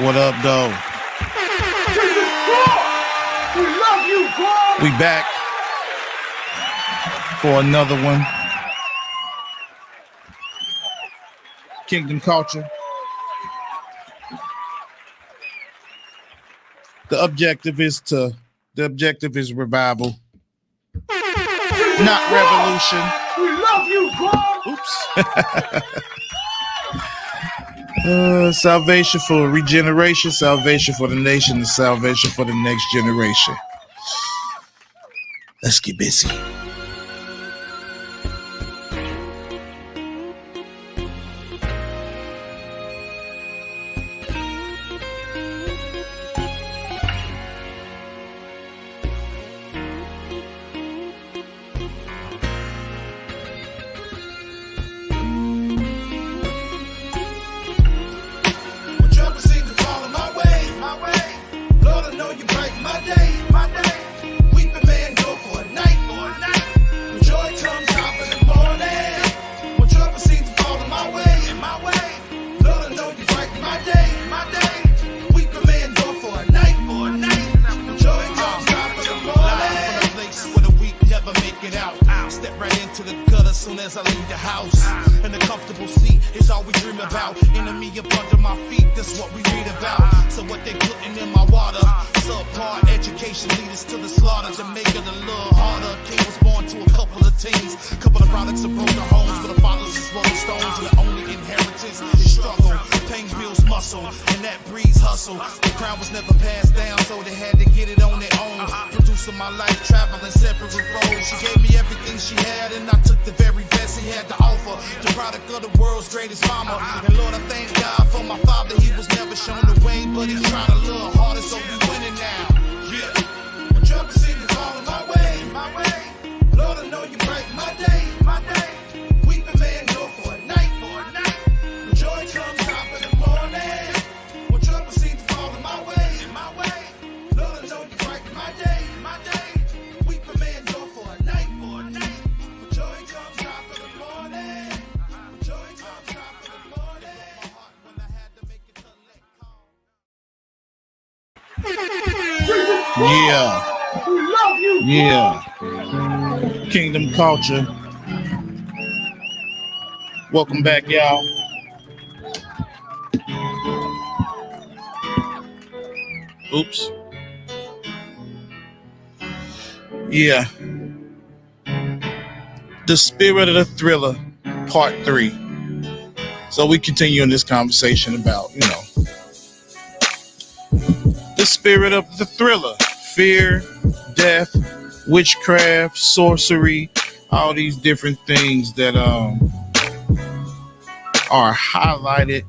What up, though? We love you, bro. We back for another one. Kingdom culture. The objective is revival, not revolution. We love you, bro. Oops. Salvation for regeneration, salvation for the nation, and salvation for the next generation. Let's get busy. Yeah. Kingdom culture. Welcome back, y'all. Oops. Yeah. The Spirit of the Thriller, Part 3. So we continue in this conversation about, the spirit of the thriller. Fear, death, witchcraft, sorcery, all these different things that are highlighted,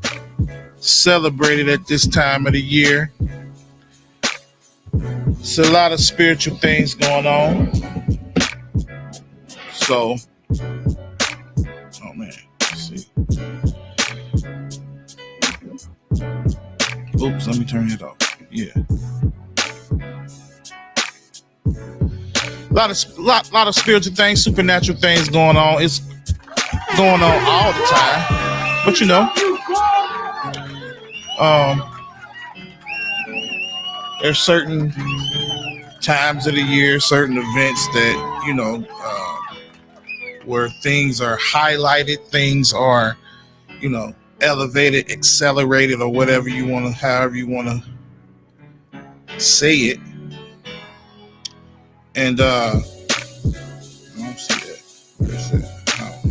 celebrated at this time of the year. It's a lot of spiritual things going on. So, oh man, let's see. Oops, let me turn it off. Yeah. A lot of spiritual things, supernatural things going on. It's going on all the time. But there's certain times of the year, certain events that, where things are highlighted, things are, elevated, accelerated, or whatever you want to, however you want to say it. And I don't see that. Where is that? Oh.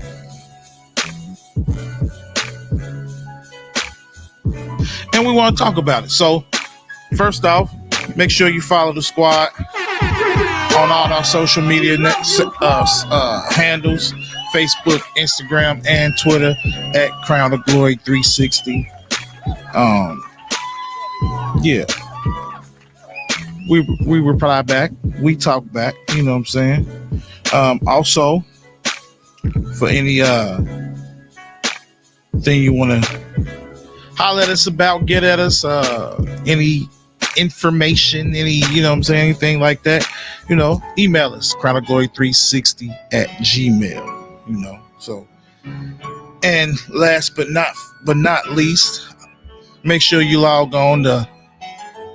And we want to talk about it. So, first off, make sure you follow the squad on all our social media handles: Facebook, Instagram, and Twitter at Crown of Glory 360. Yeah. We reply back, we talk back, you know what I'm saying? Also, for any thing you want to holler at us about, get at us, any information, any, anything like that, email us, crownofglory360@gmail.com, So, and last but not least, make sure you log on to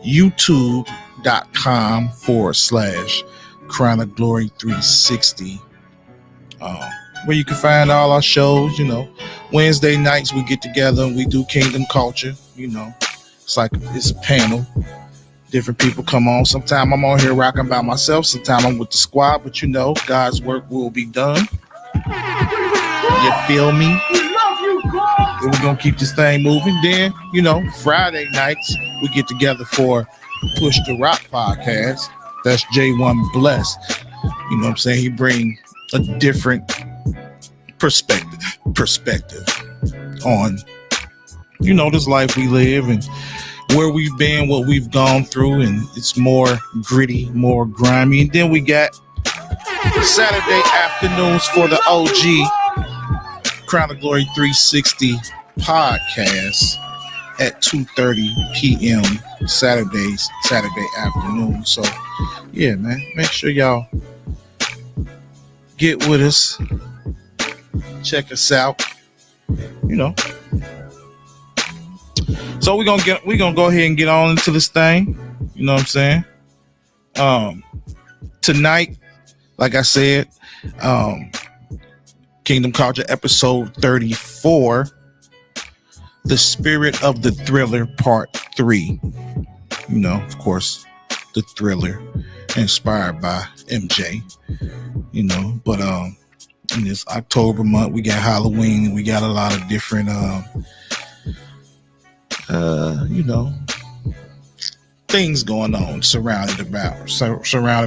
youtube.com/Crown of Glory 360, where you can find all our shows. Wednesday nights we get together and we do Kingdom Culture. It's a panel. Different people come on. Sometimes I'm on here rocking by myself. Sometimes I'm with the squad, but God's work will be done. You feel me? We love you, God. And we're going to keep this thing moving. Then, Friday nights, we get together for Push the Rock podcast. That's J1 Blessed. You know what I'm saying? He brings a different perspective on, this life we live and where we've been, what we've gone through, and it's more gritty, more grimy. And then we got Saturday afternoons for the OG Crown of Glory 360 podcast at 2:30 p.m. Saturday afternoon. So yeah, man, make sure y'all get with us, check us out. So we're gonna go ahead and get on into this thing. You know what I'm saying? Tonight, like I said, Kingdom Culture episode 34, The Spirit of the Thriller Part 3. Of course, the thriller inspired by MJ. But in this October month, we got Halloween and we got a lot of different things going on surrounded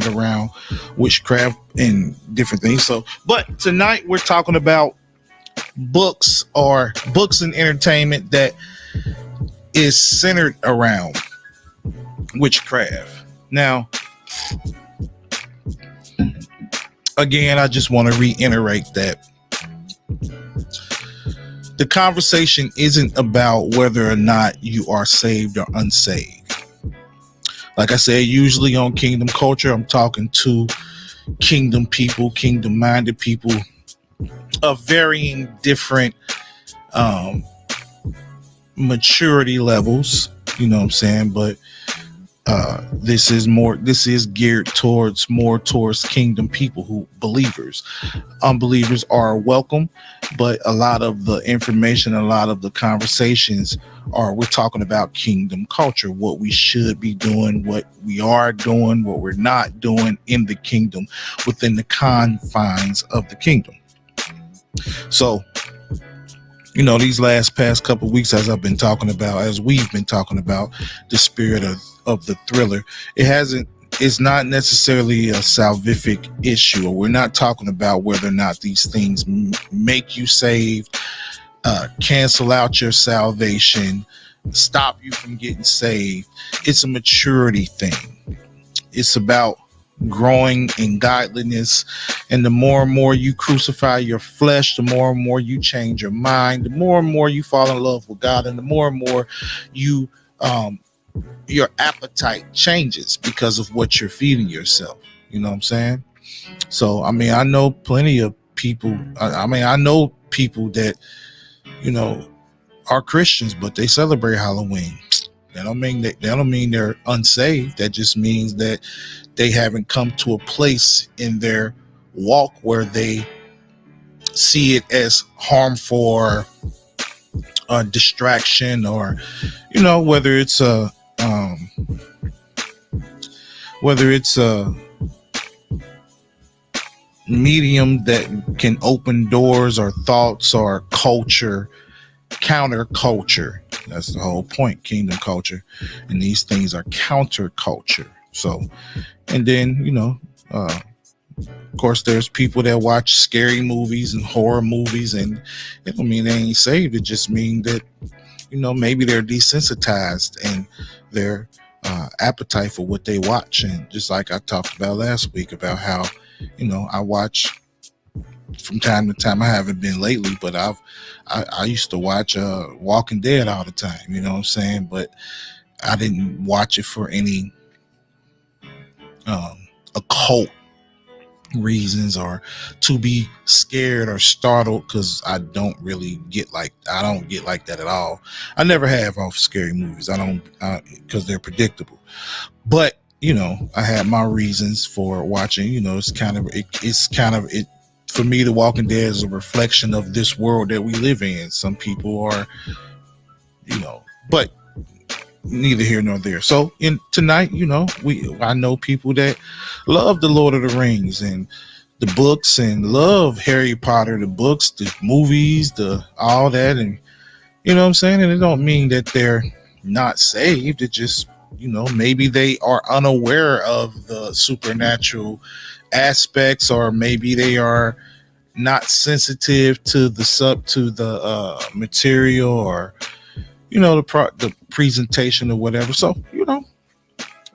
around witchcraft and different things. So, but tonight we're talking about books and entertainment that is centered around witchcraft. Now, again, I just want to reiterate that the conversation isn't about whether or not you are saved or unsaved. Like I said, usually on Kingdom Culture, I'm talking to kingdom people, kingdom-minded people of varying different maturity levels. You know what I'm saying? But this is geared towards kingdom people who believers. Unbelievers are welcome, but a lot of the information, a lot of the conversations we're talking about kingdom culture, what we should be doing, what we are doing, what we're not doing in the kingdom, within the confines of the kingdom. So, these past couple of weeks, as we've been talking about the spirit of the thriller, it's not necessarily a salvific issue, or we're not talking about whether or not these things make you saved, cancel out your salvation, stop you from getting saved. It's a maturity thing. It's about growing in godliness, and the more and more you crucify your flesh, the more and more you change your mind, the more and more you fall in love with God, and the more and more you your appetite changes because of what you're feeding yourself. You know what I'm saying? So I know plenty of people. I know people that are Christians, but they celebrate Halloween. That don't mean they're unsaved. That just means that they haven't come to a place in their walk where they see it as harmful or distraction, or whether it's a medium that can open doors, or thoughts, or culture, counterculture. That's the whole point, kingdom culture, and these things are counterculture. So, and then of course, there's people that watch scary movies and horror movies, and it don't mean they ain't saved. It just means that maybe they're desensitized and their appetite for what they watch. And just like I talked about last week about how I watch from time to time. I haven't been lately, but I used to watch Walking Dead all the time. You know what I'm saying? But I didn't watch it for any occult reasons or to be scared or startled, because I don't get like that at all. I never have off scary movies. I don't, because they're predictable. But I had my reasons for watching. It's kind of it for me. The Walking Dead is a reflection of this world that we live in. Some people are, but neither here nor there. So tonight, I know people that love the Lord of the Rings and the books, and love Harry Potter, the books, the movies, the all that, and you know what I'm saying? And it don't mean that they're not saved. It just, maybe they are unaware of the supernatural aspects, or maybe they are not sensitive to the material, or the presentation or whatever. So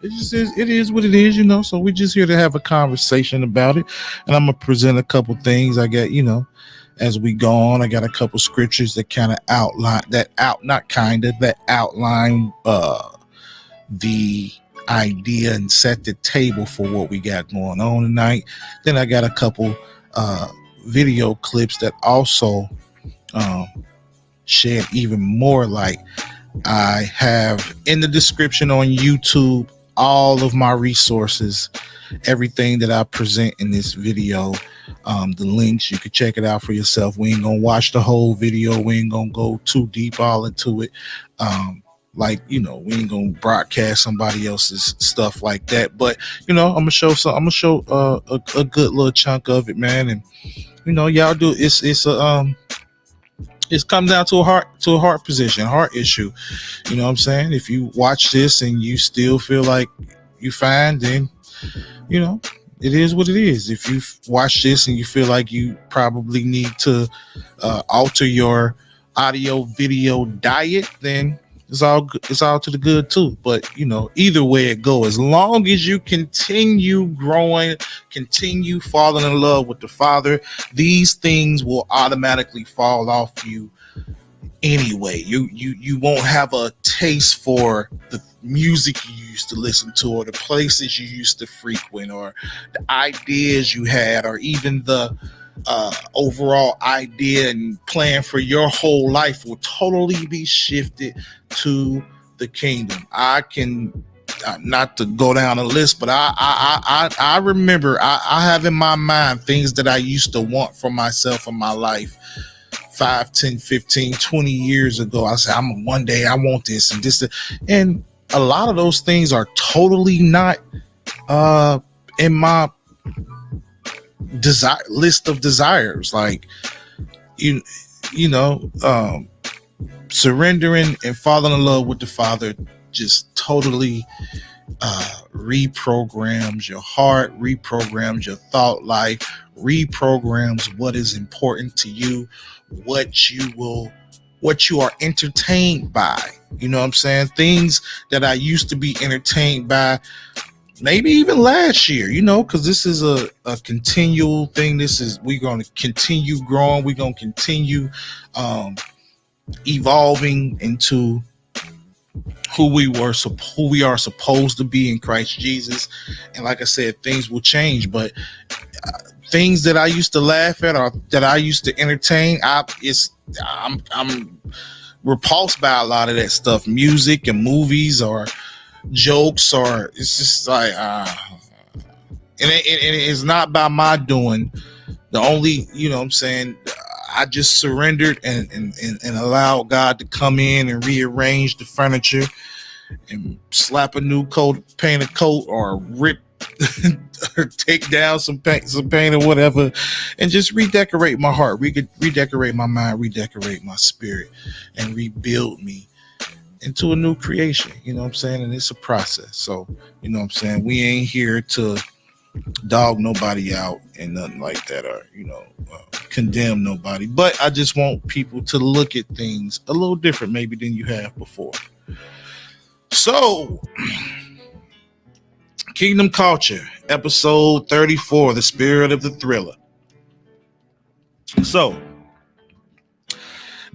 it is what it is. So we're just here to have a conversation about it, and I'm gonna present a couple things. I got as we go on, I got a couple scriptures that kind of outline the idea and set the table for what we got going on tonight. Then I got a couple video clips that also shed even more light. I have in the description on YouTube all of my resources, everything that I present in this video, the links. You can check it out for yourself. We ain't gonna watch the whole video. We ain't gonna go too deep all into it. We ain't gonna broadcast somebody else's stuff like that. But I'm gonna show a good little chunk of it, man. And y'all do it's come down to a heart position, heart issue. You know what I'm saying? If you watch this and you still feel like you fine, then it is what it is. If you watch this and you feel like you probably need to alter your audio video diet, then it's all to the good too. But either way it go, as long as you continue growing, continue falling in love with the Father, these things will automatically fall off you anyway. You won't have a taste for the music you used to listen to, or the places you used to frequent, or the ideas you had, or even the overall idea and plan for your whole life will totally be shifted to the kingdom. I can not to go down a list, but I remember I have in my mind things that I used to want for myself in my life 5, 10, 15, 20 years ago. I said, one day I want this and this, and a lot of those things are totally not in my list of desires. Like surrendering and falling in love with the Father just totally reprograms your heart, reprograms your thought life, reprograms what is important to you, what you are entertained by. You know what I'm saying? Things that I used to be entertained by maybe even last year, because this is a continual thing. We're going to continue growing. We're going to continue evolving into who we are supposed to be in Christ Jesus. And like I said, things will change, but things that I used to laugh at or that I used to entertain, I'm repulsed by a lot of that stuff. Music and movies or jokes, or it's just like and it's not by my doing. The only, what I'm saying, I just surrendered and allowed God to come in and rearrange the furniture and slap a new coat, paint a coat, or rip or take down some paint or whatever, and just redecorate my heart, redecorate my mind, redecorate my spirit, and rebuild me into a new creation. You know what I'm saying? And it's a process. So, you know what I'm saying? We ain't here to dog nobody out and nothing like that, or condemn nobody, but I just want people to look at things a little different maybe than you have before. So Kingdom Culture, episode 34, the spirit of the thriller. So,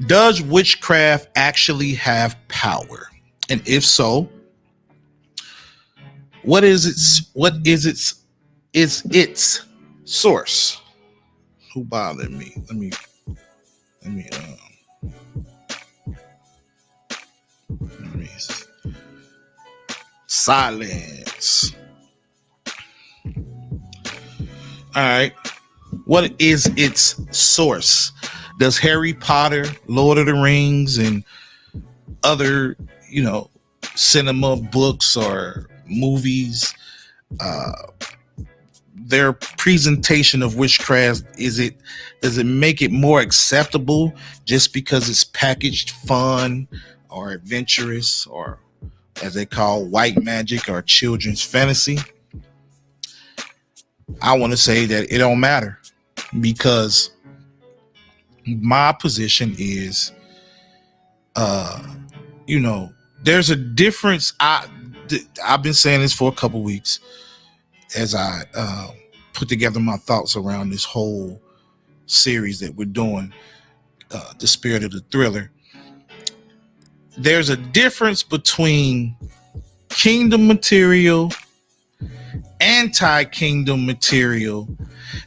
does witchcraft actually have power? And if so, what is its Source. Who bothered me? Let me silence. All right. What is its source? Does Harry Potter, Lord of the Rings, and other, cinema, books, or movies, their presentation of witchcraft, does it make it more acceptable just because it's packaged fun or adventurous, or as they call white magic or children's fantasy? I want to say that it don't matter, because my position is, there's a difference. I've been saying this for a couple weeks as I put together my thoughts around this whole series that we're doing, The Spirit of the Thriller. There's a difference between kingdom material, anti-kingdom material,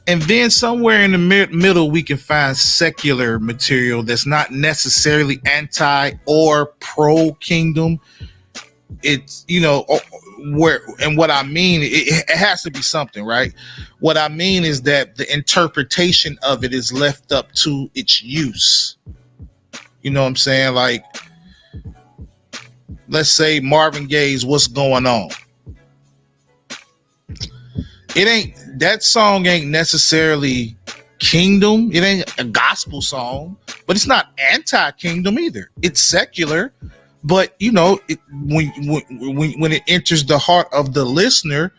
and then somewhere in the middle we can find secular material that's not necessarily anti or pro-kingdom. It's, where, and what I mean, it has to be something, right? What I mean is that the interpretation of it is left up to its use. You know what I'm saying? Like, let's say Marvin Gaye's "What's Going On." That song ain't necessarily kingdom. It ain't a gospel song, but it's not anti-kingdom either. It's secular, but when it enters the heart of the listener,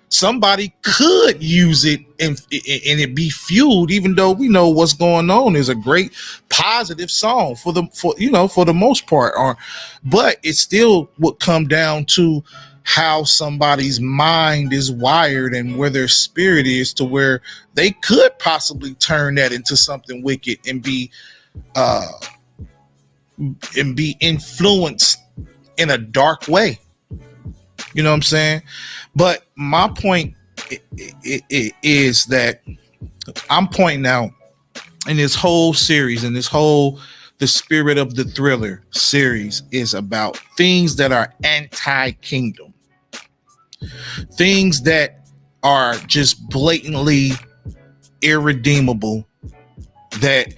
somebody could use it and it be fueled, even though we know What's Going On is a great positive song for the most part, but it still would come down to how somebody's mind is wired and where their spirit is, to where they could possibly turn that into something wicked and be influenced in a dark way. You know what I'm saying? But my point is that I'm pointing out in this whole series, The Spirit of the Thriller series is about things that are anti-kingdom. Things that are just blatantly irredeemable, that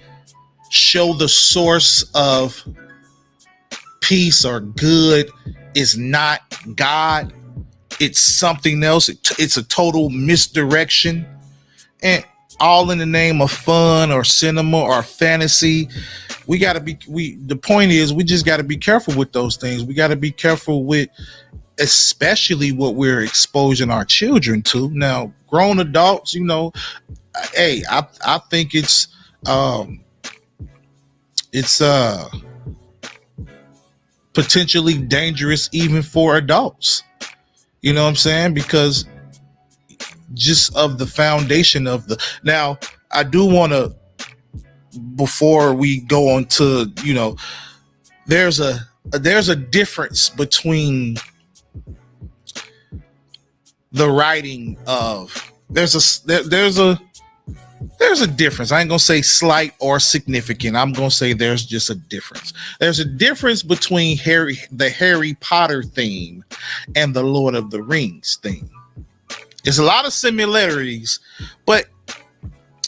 show the source of peace or good is not God. It's something else. It's a total misdirection, and all in the name of fun or cinema or fantasy. The point is, we just got to be careful with those things. We got to be careful with especially what we're exposing our children to. Now, grown adults, hey, I think it's potentially dangerous even for adults. You know what I'm saying? Because just of the foundation of now, I do want to, before we go on to, there's a difference between the writing of, there's a difference. I ain't gonna say slight or significant. I'm gonna say there's just a difference. There's a difference between the Harry Potter theme and the Lord of the Rings theme. There's a lot of similarities, but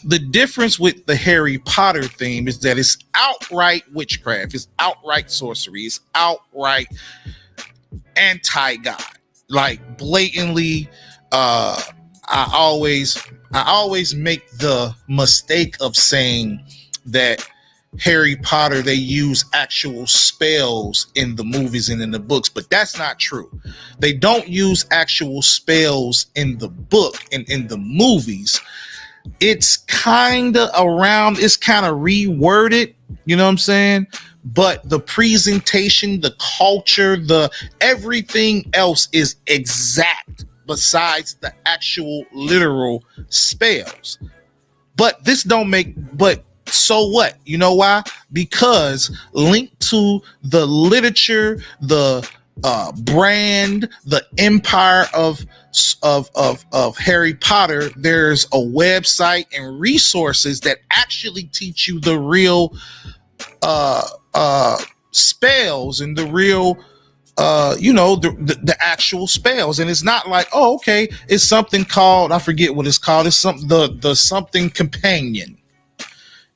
the difference with the Harry Potter theme is that it's outright witchcraft, it's outright sorcery, it's outright anti-God, like blatantly. I always make the mistake of saying that Harry Potter, they use actual spells in the movies and in the books, but that's not true. They don't use actual spells in the book and in the movies. It's kind of reworded, you know what I'm saying? But the presentation, the culture, the everything else is exact besides the actual literal spells. But so what? You know why? Because linked to the literature, the brand, the empire of Harry Potter, there's a website and resources that actually teach you the real spells and the real the actual spells. And it's not like, oh, okay, it's something called, I forget what it's called, it's something, the something companion.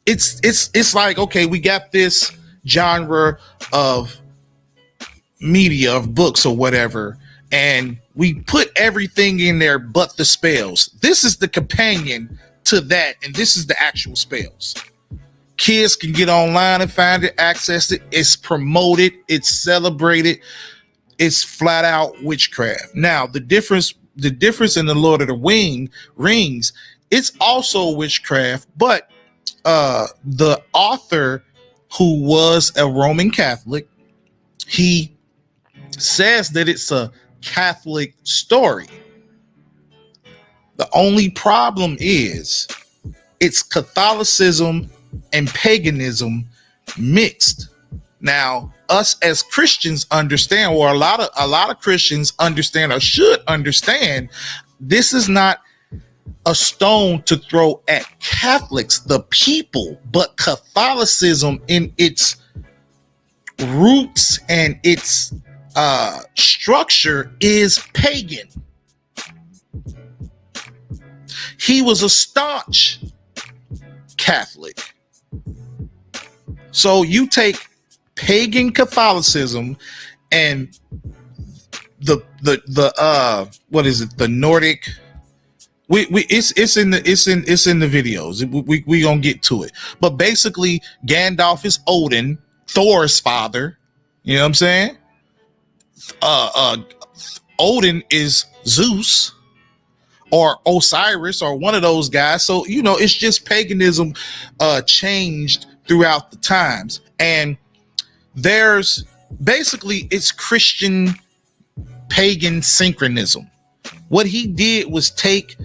It's like, okay, we got this genre of media, of books or whatever, and we put everything in there but the spells. This is the companion to that, and this is the actual spells. Kids can get online and find it, access it. It's promoted, it's celebrated, it's flat out witchcraft. Now, the difference in the Lord of the Rings, it's also witchcraft, but the author, who was a Roman Catholic, he says that it's a Catholic story. The only problem is it's Catholicism and paganism mixed. Now, us as Christians understand, or a lot of Christians understand, or should understand, this is not a stone to throw at Catholics, the people, but Catholicism in its roots and its structure is pagan. He was a staunch Catholic. So you take pagan Catholicism and the what is it, the Nordic, it's in the videos. We gonna get to it. But basically, Gandalf is Odin, Thor's father. You know what I'm saying? Odin is Zeus or Osiris or one of those guys. So, it's just paganism changed throughout the times. And there's basically, it's Christian pagan synchronism. What he did was take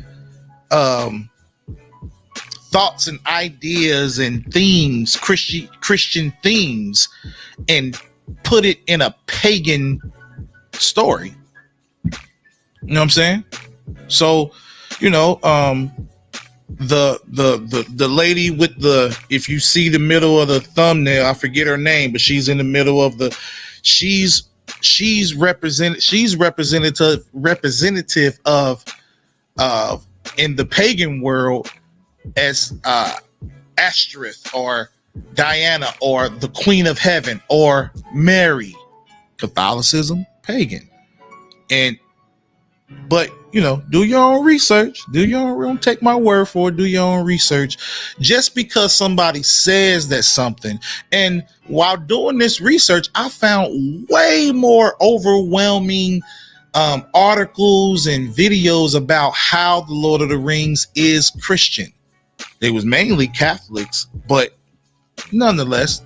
thoughts and ideas and themes, Christian themes, and put it in a pagan story. You know what I'm saying? So, the lady with the, if you see the middle of the thumbnail, I forget her name, but she's in the middle of the, she's representative of in the pagan world as Ashtoreth or Diana or the Queen of Heaven or Mary. Catholicism, pagan. But do your own research. Don't take my word for it. Do your own research. Just because somebody says that something, and while doing this research, I found way more overwhelming articles and videos about how the Lord of the Rings is Christian. They was mainly Catholics, but nonetheless,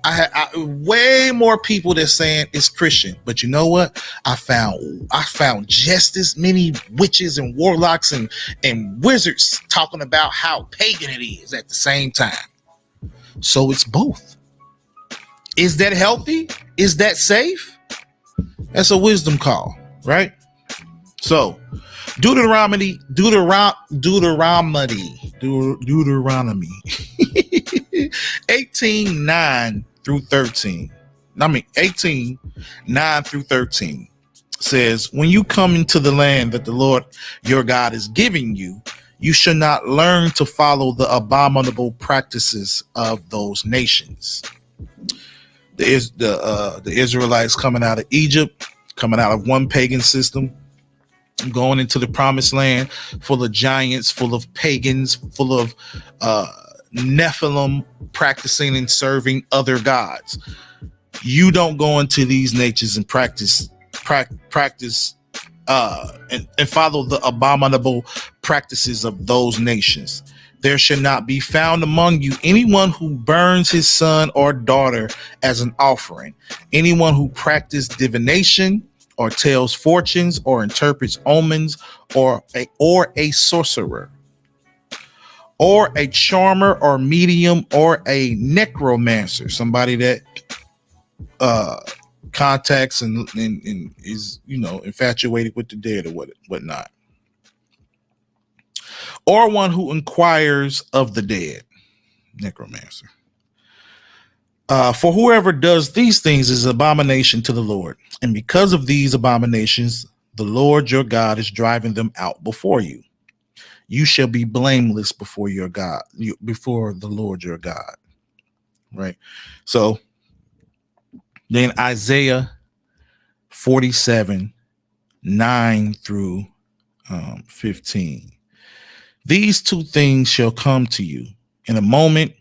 I way more people that saying it's Christian. But you know what? I found just as many witches and warlocks and wizards talking about how pagan it is at the same time. So it's both. Is that healthy? Is that safe? That's a wisdom call, right? So Deuteronomy 18:9 through 13. 18:9 through 13 says, when you come into the land that the Lord your God is giving you, you should not learn to follow the abominable practices of those nations. The Israelites coming out of Egypt, coming out of one pagan system, going into the promised land full of giants, full of pagans, full of Nephilim practicing and serving other gods. You don't go into these natures and practice and follow the abominable practices of those nations. There should not be found among you anyone who burns his son or daughter as an offering, anyone who practices divination or tells fortunes or interprets omens, or a sorcerer, or a charmer or medium, or a necromancer, somebody that contacts and is, you know, infatuated with the dead or whatnot, or one who inquires of the dead, necromancer. For whoever does these things is abomination to the Lord, and because of these abominations, the Lord your God is driving them out before you. You shall be blameless before your God, before the Lord your God. Right. So then Isaiah 47, 9 through 15. These two things shall come to you in a moment,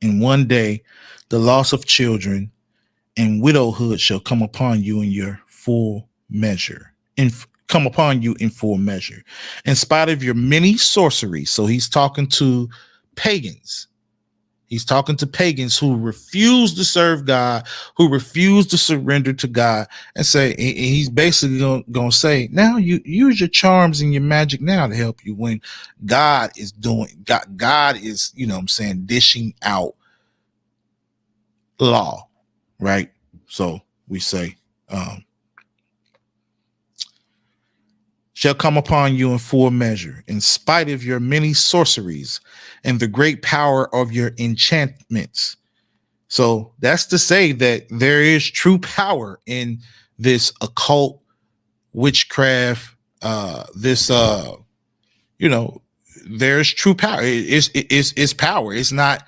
in one day, the loss of children and widowhood shall come upon you in your full measure. Come upon you in full measure. In spite of your many sorceries. So he's talking to pagans. He's talking to pagans who refuse to serve God, who refuse to surrender to God, and say, he's basically going to say, now you use your charms and your magic now to help you, when God is God is, you know what I'm saying, dishing out law, right? So we say, shall come upon you in full measure, in spite of your many sorceries and the great power of your enchantments. So that's to say that there is true power in this occult witchcraft. You know, there's true power. It's power. It's not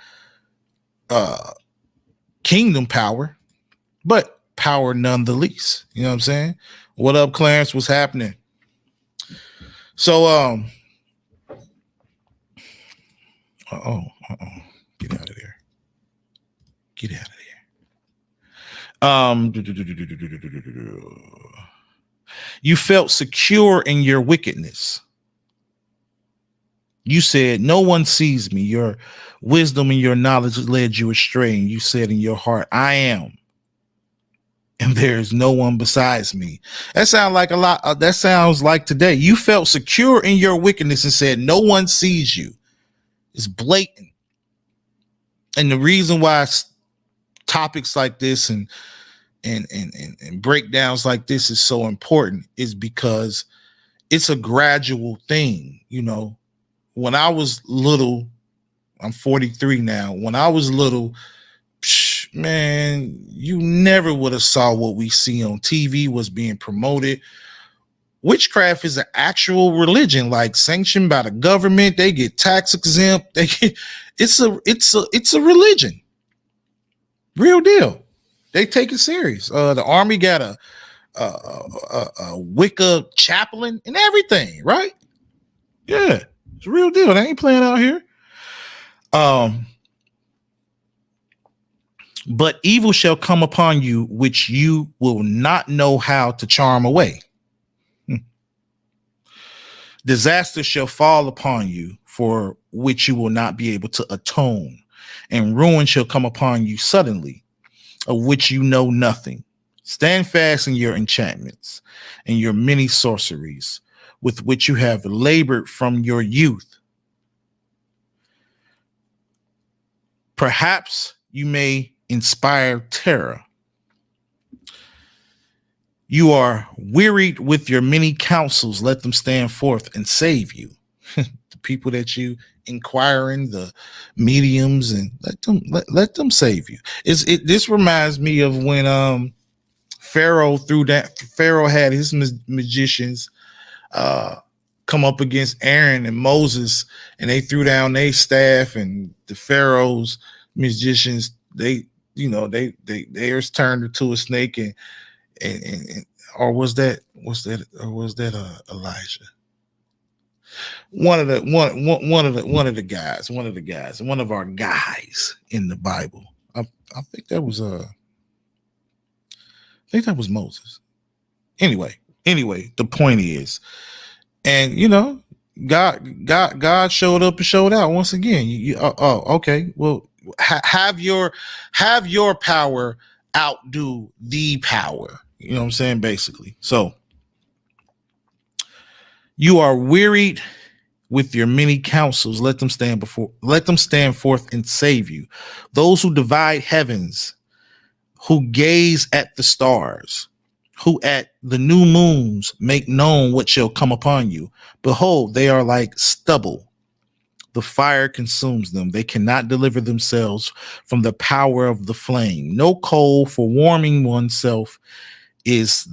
kingdom power, but power nonetheless. You know what I'm saying? What up, Clarence? What's happening? So get out of there. Get out of there. You felt secure in your wickedness. You said, no one sees me. Your wisdom and your knowledge led you astray. And you said in your heart, I am, and there is no one besides me. That sounds like a lot. That sounds like today. You felt secure in your wickedness and said, no one sees you. It's blatant. And the reason why topics like this and breakdowns like this is so important is because it's a gradual thing. You know, when I was little, I'm 43 now. When I was little, man, you never would have saw what we see on TV was being promoted. Witchcraft is an actual religion, like sanctioned by the government. They get tax exempt. It's a religion. Real deal. They take it serious. The army got a Wicca chaplain and everything, right? Yeah, it's a real deal. They ain't playing out here. But evil shall come upon you, which you will not know how to charm away. Disaster shall fall upon you, for which you will not be able to atone, and ruin shall come upon you suddenly, of which you know nothing. Stand fast in your enchantments and your many sorceries, with which you have labored from your youth. Perhaps you may inspire terror. You are wearied with your many counsels. Let them stand forth and save you. The people that you inquiring, the mediums, and let them save you. This reminds me of when Pharaoh had his magicians come up against Aaron and Moses, and they threw down their staff, and the Pharaoh's magicians, theirs turned into a snake, and or was that Elijah? One of our guys in the Bible. I think that was Moses. Anyway, the point is, and you know, God showed up and showed out once again. Okay. Well, have your power outdo the power. You know what I'm saying? Basically. So you are wearied with your many counsels. Let them stand forth and save you. Those who divide heavens, who gaze at the stars, who at the new moons make known what shall come upon you. Behold, they are like stubble. The fire consumes them. They cannot deliver themselves from the power of the flame. No coal for warming oneself is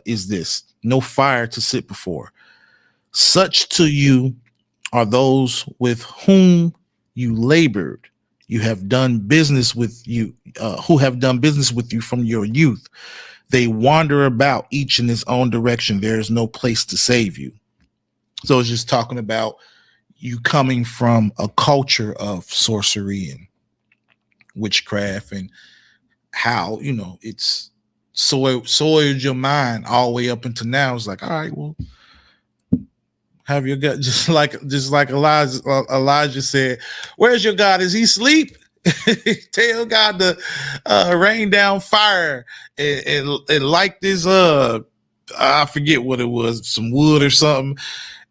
is this. No fire to sit before. Such to you are those with whom you labored. You have done business with you, who have done business with you from your youth. They wander about each in his own direction. There is no place to save you. So it's just talking about you coming from a culture of sorcery and witchcraft, and how, it's soiled your mind all the way up until now. It's like, all right, well, have your God, just like Elijah said, where's your God? Is he asleep? Tell God to rain down fire and like this I forget what it was, some wood or something.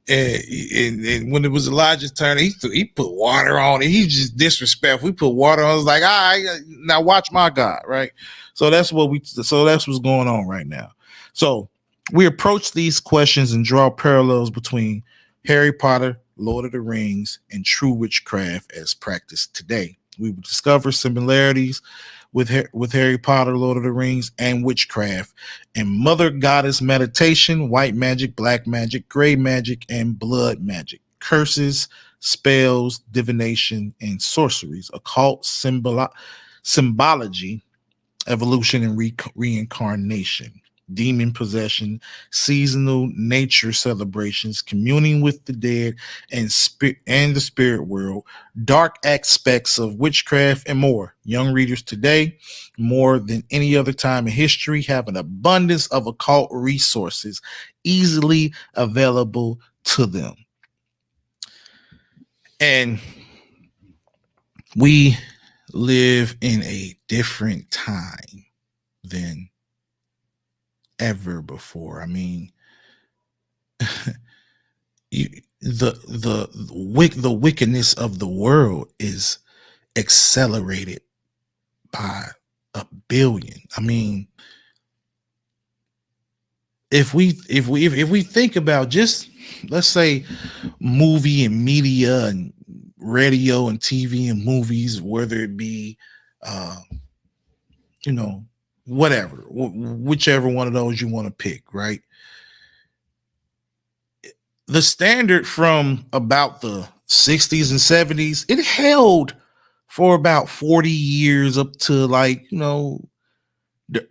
And when it was Elijah's turn, he put water on it. He just disrespectful. We put water on. I was like, all right, now watch my God, right? So that's what's going on right now. So we approach these questions and draw parallels between Harry Potter, Lord of the Rings, and true witchcraft as practiced today. We will discover similarities with Harry Potter, Lord of the Rings, and witchcraft, and Mother Goddess meditation, white magic, black magic, gray magic, and blood magic, curses, spells, divination, and sorceries, occult symbology, evolution and reincarnation, demon possession, seasonal nature celebrations, communing with the dead and the spirit world, dark aspects of witchcraft, and more. Young readers today, more than any other time in history, have an abundance of occult resources easily available to them. And we live in a different time than ever before. I mean, the wickedness of the world is accelerated by a billion. I mean, if we think about, just let's say, movie and media and radio and TV and movies, whether it be whatever, whichever one of those you want to pick, right? The standard from about the 60s and 70s, it held for about 40 years up to the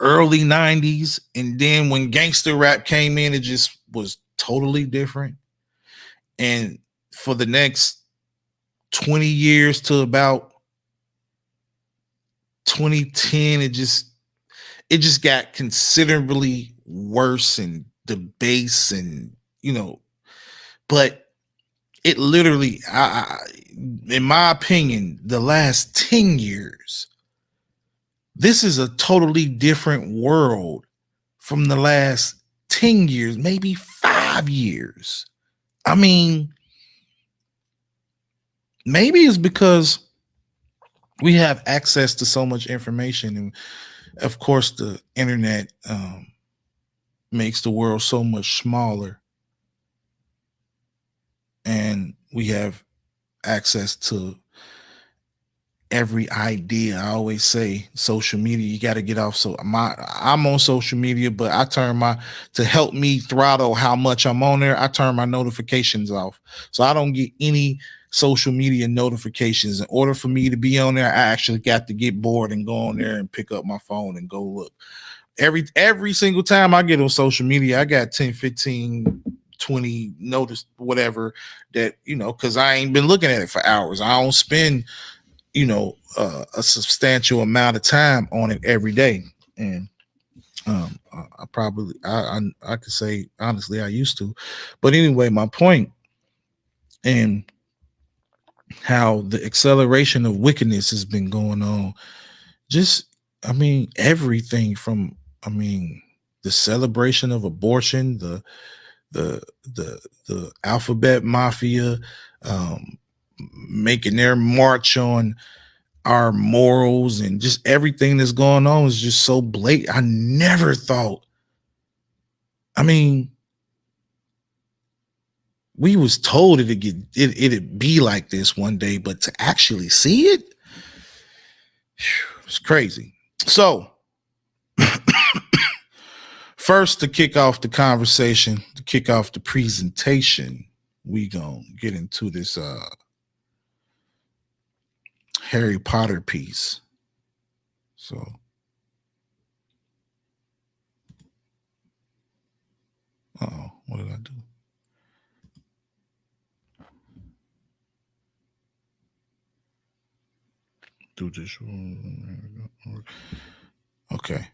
early 90s. And then when gangster rap came in, it just was totally different. And for the next 20 years to about 2010, it just got considerably worse and debased, and but it literally, in my opinion, the last 10 years, this is a totally different world from the last 10 years, maybe 5 years. I mean, maybe it's because we have access to so much information, and of course the internet makes the world so much smaller, and we have access to every idea. I always say social media, you got to get off. So I'm on social media, but I turn to help me throttle how much I'm on there, I turn my notifications off. So I don't get any social media notifications. In order for me to be on there, I actually got to get bored and go on there and pick up my phone and go look. Every single time I get on social media, I got 10, 15, 20 notice, whatever, that, because I ain't been looking at it for hours. I don't spend a substantial amount of time on it every day. And I probably, I could say honestly, I used to. But anyway, my point, and how the acceleration of wickedness has been going on, just, everything from, the celebration of abortion, the alphabet mafia, making their march on our morals and just everything that's going on is just so blatant. I never thought. I mean, we was told it'd be like this one day, but to actually see it, it's crazy. So, first, to kick off the conversation, to kick off the presentation, we gonna get into this Harry Potter piece. So, what did I do? Do this. Okay.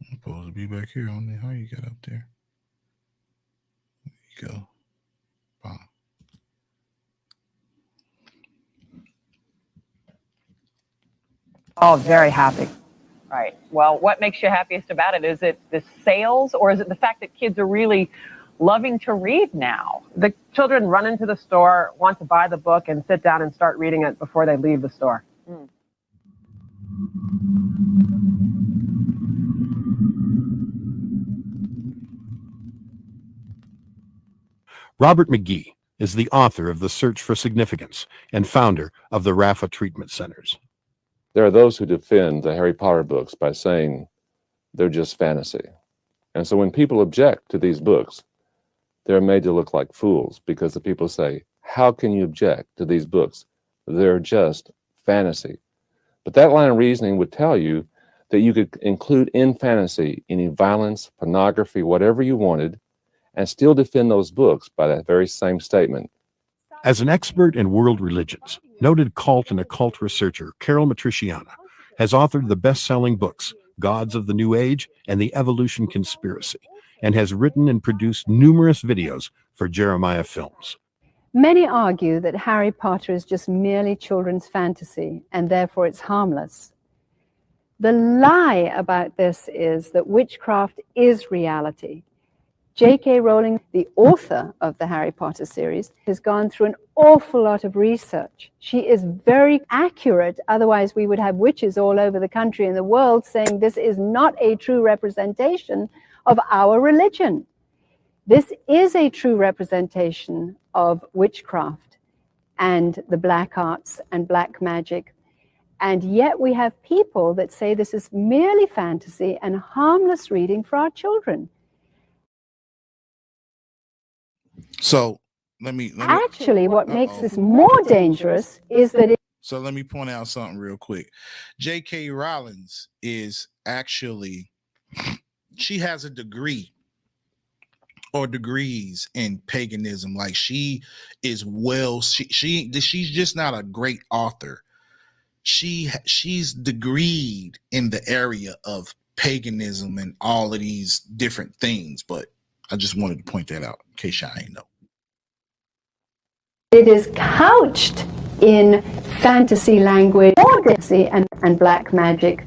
I'm supposed to be back here on there. How you get up there? There you go. Wow. Oh, very happy. Right. Well, what makes you happiest about it? Is it the sales, or is it the fact that kids are really loving to read now? The children run into the store, want to buy the book, and sit down and start reading it before they leave the store. Robert McGee is the author of The Search for Significance and founder of the Rafa Treatment Centers. There are those who defend the Harry Potter books by saying they're just fantasy. And so when people object to these books, they're made to look like fools, because the people say, how can you object to these books? They're just fantasy. But that line of reasoning would tell you that you could include in fantasy any violence, pornography, whatever you wanted, and still defend those books by that very same statement. As an expert in world religions, noted cult and occult researcher Carol Matriciana has authored the best-selling books Gods of the New Age and the Evolution Conspiracy, and has written and produced numerous videos for Jeremiah Films. Many argue that Harry Potter is just merely children's fantasy, and therefore it's harmless. The lie about this is that witchcraft is reality. J.K. Rowling, the author of the Harry Potter series, has gone through an awful lot of research. She is very accurate, otherwise we would have witches all over the country and the world saying this is not a true representation of our religion. This is a true representation of witchcraft and the black arts and black magic. And yet we have people that say this is merely fantasy and harmless reading for our children. So let me Actually, what makes this more dangerous is that So let me point out something real quick. J.K. Rowling is actually, she has a degree or degrees in paganism. Like she is she's just not a great author. She's degreed in the area of paganism and all of these different things. But I just wanted to point that out in case y'all ain't know. it is couched in fantasy language, and black magic.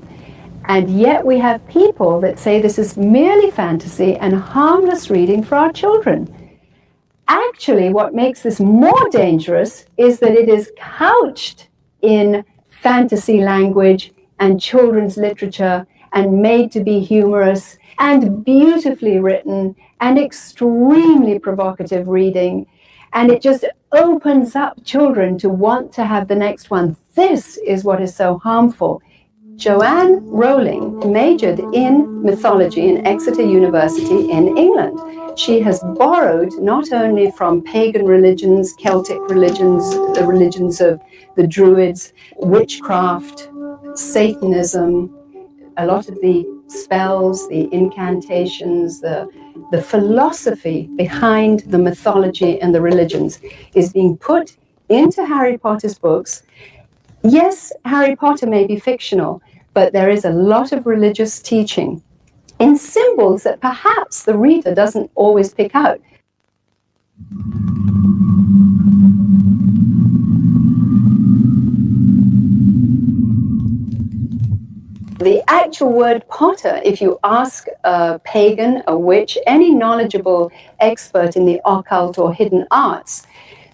And yet we have people that say this is merely fantasy and harmless reading for our children. Actually, what makes this more dangerous is that it is couched in fantasy language and children's literature and made to be humorous and beautifully written and extremely provocative reading. And it just opens up children to want to have the next one. This is what is so harmful. Joanne Rowling majored in mythology in Exeter University in England. She has borrowed not only from pagan religions, Celtic religions, the religions of the Druids, witchcraft, Satanism, a lot of the spells, the incantations, the philosophy behind the mythology and the religions is being put into Harry Potter's books. Yes, Harry Potter may be fictional, but there is a lot of religious teaching in symbols that perhaps the reader doesn't always pick out. The actual word potter, if you ask a pagan, a witch, any knowledgeable expert in the occult or hidden arts,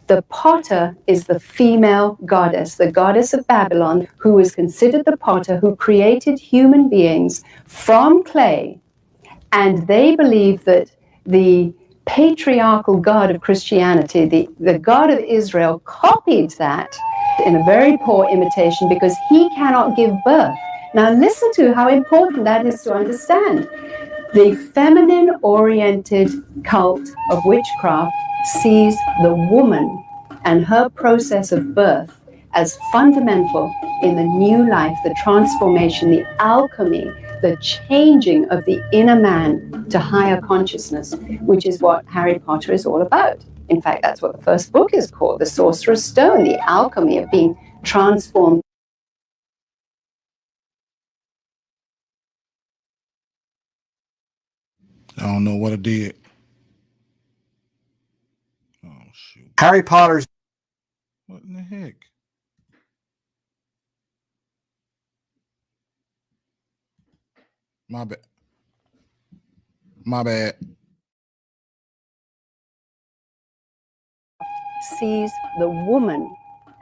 the potter is the female goddess, the goddess of Babylon, who was considered the potter who created human beings from clay. And they believe that the patriarchal God of Christianity, the God of Israel, copied that in a very poor imitation because he cannot give birth. Now listen to how important that is to understand. The feminine-oriented cult of witchcraft sees the woman and her process of birth as fundamental in the new life, the transformation, the alchemy, the changing of the inner man to higher consciousness, which is what Harry Potter is all about. In fact, that's what the first book is called, The Sorcerer's Stone, the alchemy of being transformed. I don't know what I did. Oh shoot! Harry Potter's. What in the heck? My bad. My bad. Sees the woman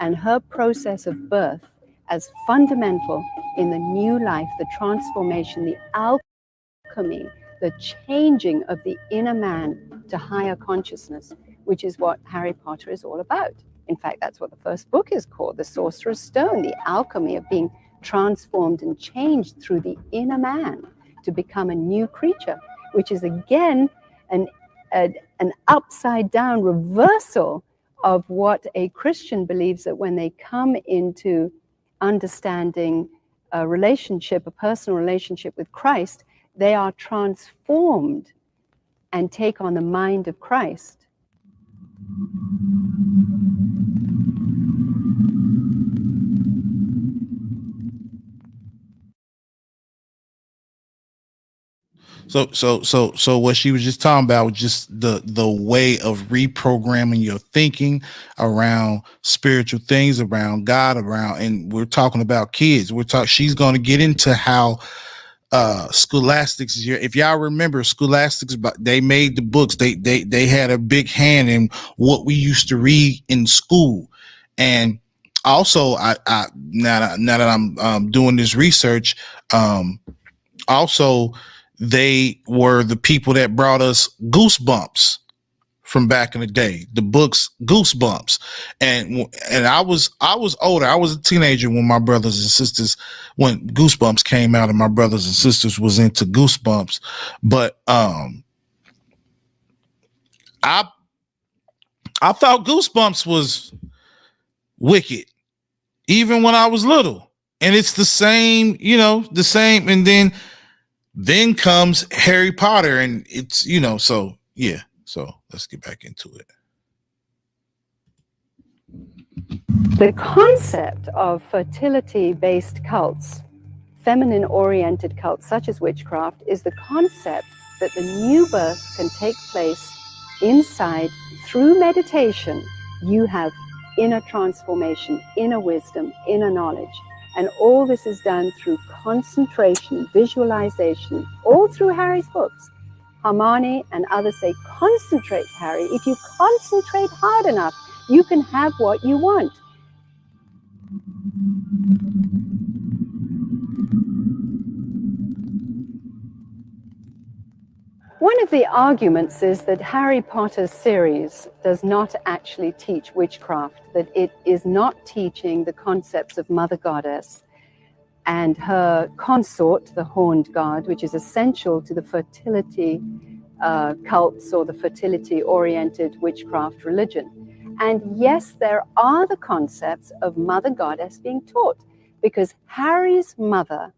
and her process of birth as fundamental in the new life, the transformation, the alchemy, the changing of the inner man to higher consciousness, which is what Harry Potter is all about. In fact, that's what the first book is called, The Sorcerer's Stone, the alchemy of being transformed and changed through the inner man to become a new creature, which is again an upside down reversal of what a Christian believes, that when they come into understanding a relationship, a personal relationship with Christ, they are transformed and take on the mind of Christ. So what she was just talking about was just the way of reprogramming your thinking around spiritual things, around God, and we're talking about kids. She's going to get into how scholastics is here. If y'all remember scholastics, but they made the books. They had a big hand in what we used to read in school. And also I now that I'm doing this research, also they were the people that brought us Goosebumps from back in the day, the books Goosebumps. And I was older. I was a teenager when my brothers and sisters, when Goosebumps came out, and my brothers and sisters was into Goosebumps. But I thought Goosebumps was wicked even when I was little. And it's the same, the same. And then comes Harry Potter, and it's, so yeah. So let's get back into it. The concept of fertility-based cults, feminine-oriented cults such as witchcraft, is the concept that the new birth can take place inside through meditation. You have inner transformation, inner wisdom, inner knowledge. And all this is done through concentration, visualization, all through Harry's books. Hermione and others say, concentrate, Harry. If you concentrate hard enough, you can have what you want. One of the arguments is that Harry Potter's series does not actually teach witchcraft, that it is not teaching the concepts of Mother Goddess and her consort, the Horned God, which is essential to the fertility cults or the fertility-oriented witchcraft religion. And yes, there are the concepts of Mother Goddess being taught, because Harry's mother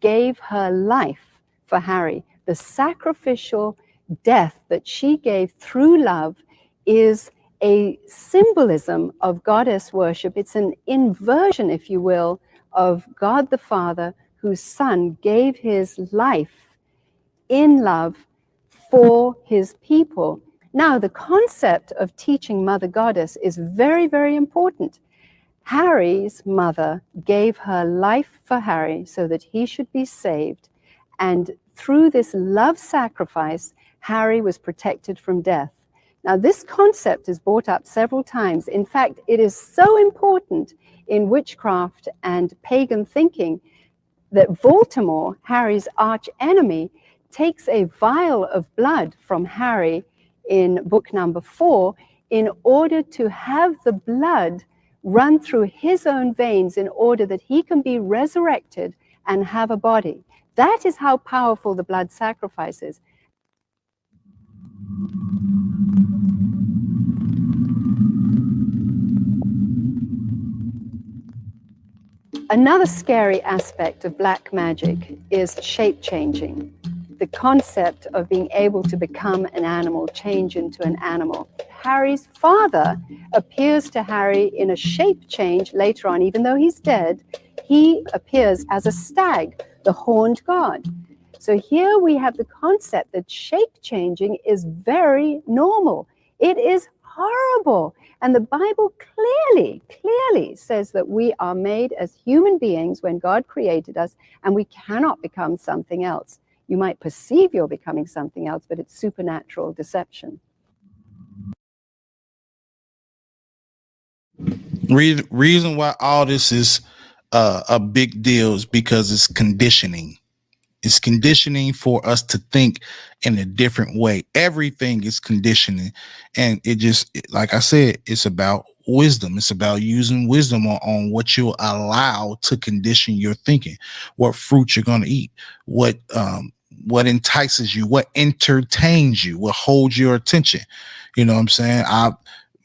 gave her life for Harry. The sacrificial death that she gave through love is a symbolism of goddess worship. It's an inversion, if you will, of God the Father, whose Son gave his life in love for his people. Now, the concept of teaching Mother Goddess is very, very important. Harry's mother gave her life for Harry so that he should be saved. And through this love sacrifice, Harry was protected from death. Now, this concept is brought up several times. In fact, it is so important in witchcraft and pagan thinking that Voldemort, Harry's arch enemy, takes a vial of blood from Harry in book number 4 in order to have the blood run through his own veins in order that he can be resurrected and have a body. That is how powerful the blood sacrifice is. Another scary aspect of black magic is shape changing. The concept of being able to become an animal, change into an animal. Harry's father appears to Harry in a shape change later on. Even though he's dead, he appears as a stag, the horned god. So here we have the concept that shape changing is very normal. It is horrible. And the Bible clearly says that we are made as human beings when God created us, and we cannot become something else. You might perceive you're becoming something else, but it's supernatural deception. Reason why all this is a big deal is because it's conditioning. It's conditioning for us to think in a different way. Everything is conditioning. And it just, like I said, it's about wisdom. It's about using wisdom on what you allow to condition your thinking, what fruit you're going to eat, what entices you, what entertains you, what holds your attention. You know what I'm saying?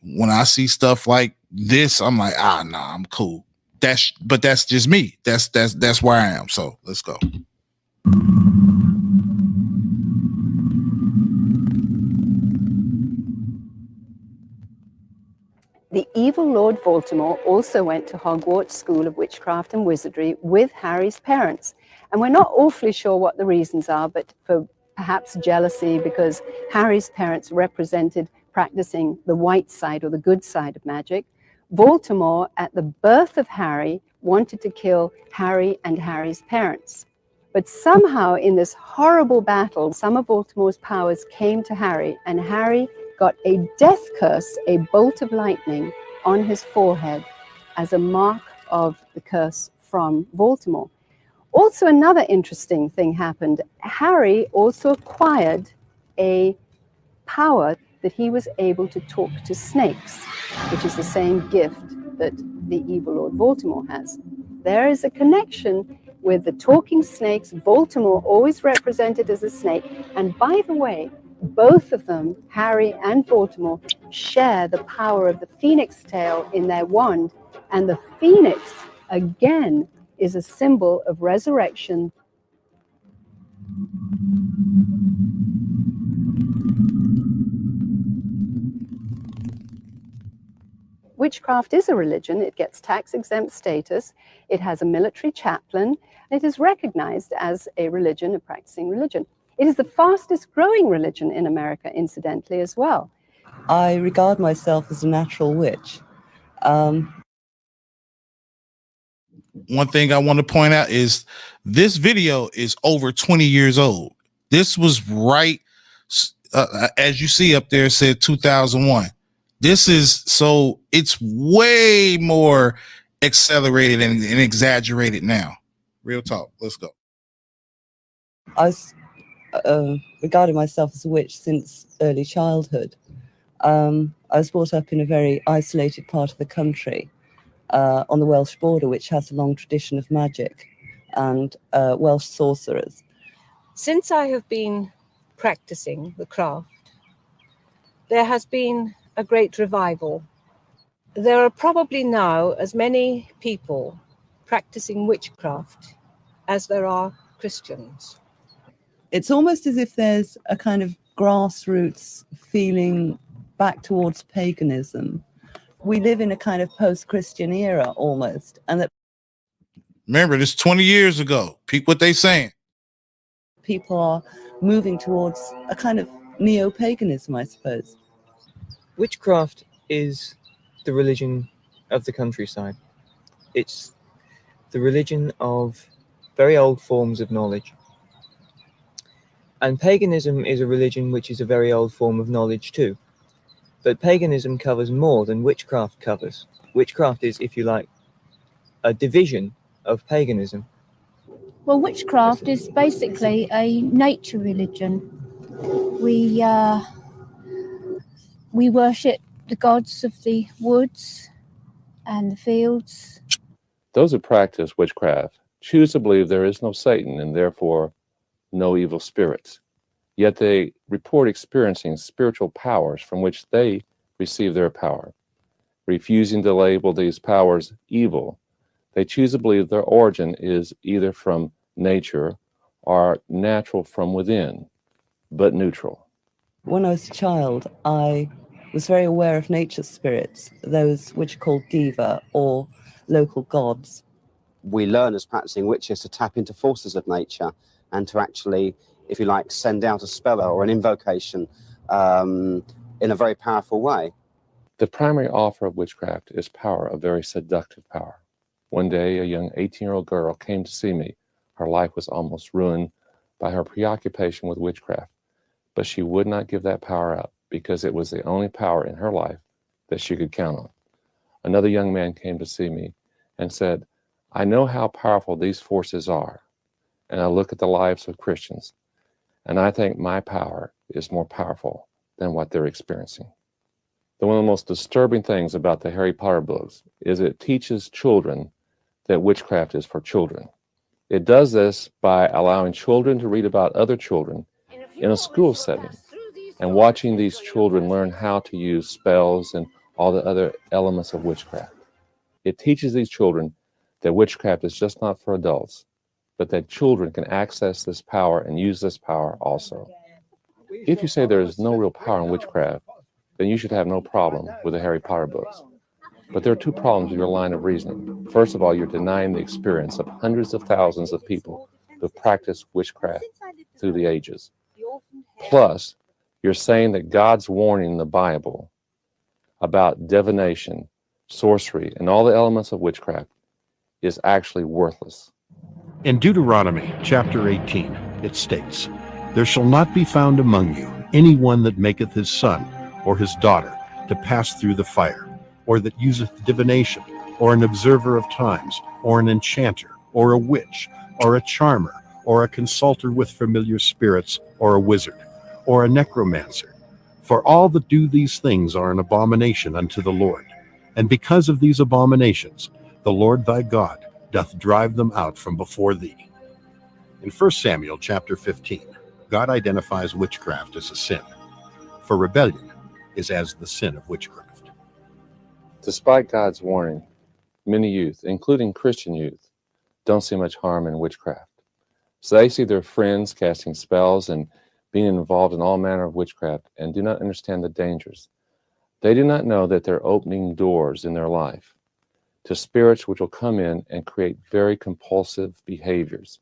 When I see stuff like this, I'm like, nah, I'm cool. But that's just me. That's where I am. So let's go. The evil Lord Voldemort also went to Hogwarts School of Witchcraft and Wizardry with Harry's parents. And we're not awfully sure what the reasons are, but for perhaps jealousy, because Harry's parents represented practicing the white side or the good side of magic. Voldemort, at the birth of Harry, wanted to kill Harry and Harry's parents. But somehow in this horrible battle, some of Voldemort's powers came to Harry, and Harry got a death curse, a bolt of lightning on his forehead as a mark of the curse from Voldemort. Also, another interesting thing happened. Harry also acquired a power that he was able to talk to snakes, which is the same gift that the evil Lord Voldemort has. There is a connection with the talking snakes. Voldemort always represented as a snake. And by the way, both of them, Harry and Voldemort, share the power of the phoenix tail in their wand. And the phoenix, again, is a symbol of resurrection. Witchcraft is a religion. It gets tax-exempt status. It has a military chaplain. It is recognized as a religion, a practicing religion. It is the fastest growing religion in America, incidentally, as well. I regard myself as a natural witch. One thing I want to point out is this video is over 20 years old. This was right, as you see up there, it said 2001. This is, so it's way more accelerated and exaggerated now. Real talk. Let's go. I regarded myself as a witch since early childhood. I was brought up in a very isolated part of the country, on the Welsh border, which has a long tradition of magic and Welsh sorcerers. Since I have been practicing the craft, there has been a great revival. There are probably now as many people practicing witchcraft as there are Christians. It's almost as if there's a kind of grassroots feeling back towards paganism. We live in a kind of post-Christian era almost. And that, remember, this 20 years ago. Peep what they saying. People are moving towards a kind of neo-paganism, I suppose. Witchcraft is the religion of the countryside. it's the religion of very old forms of knowledge. And paganism is a religion which is a very old form of knowledge too. But paganism covers more than witchcraft covers. Witchcraft is, if you like, a division of paganism. Well, witchcraft is basically a nature religion. We worship the gods of the woods and the fields. Those who practice witchcraft choose to believe there is no Satan and therefore no evil spirits. Yet they report experiencing spiritual powers from which they receive their power. Refusing to label these powers evil, they choose to believe their origin is either from nature or natural from within, but neutral. When I was a child, I was very aware of nature's spirits, those which are called diva or local gods. We learn as practicing witches to tap into forces of nature and to actually, if you like, send out a spell or an invocation in a very powerful way. The primary offer of witchcraft is power, a very seductive power. One day, a young 18-year-old girl came to see me. Her life was almost ruined by her preoccupation with witchcraft, but she would not give that power up because it was the only power in her life that she could count on. Another young man came to see me and said, I know how powerful these forces are, and I look at the lives of Christians, and I think my power is more powerful than what they're experiencing. One of the most disturbing things about the Harry Potter books is it teaches children that witchcraft is for children. It does this by allowing children to read about other children in a school setting and watching these children learn how to use spells and all the other elements of witchcraft. It teaches these children that witchcraft is just not for adults, but that children can access this power and use this power also. If you say there is no real power in witchcraft, then you should have no problem with the Harry Potter books. But there are two problems with your line of reasoning. First of all, you're denying the experience of hundreds of thousands of people who practice witchcraft through the ages. Plus, you're saying that God's warning in the Bible about divination, sorcery, and all the elements of witchcraft is actually worthless. In Deuteronomy chapter 18, it states, There shall not be found among you any one that maketh his son or his daughter to pass through the fire, or that useth divination, or an observer of times, or an enchanter, or a witch, or a charmer, or a consulter with familiar spirits, or a wizard, or a necromancer. For all that do these things are an abomination unto the Lord. And because of these abominations, the Lord thy God doth drive them out from before thee. In 1 Samuel chapter 15, God identifies witchcraft as a sin, for rebellion is as the sin of witchcraft. Despite God's warning, many youth, including Christian youth, don't see much harm in witchcraft. So they see their friends casting spells and being involved in all manner of witchcraft and do not understand the dangers. They do not know that they're opening doors in their life to spirits which will come in and create very compulsive behaviors.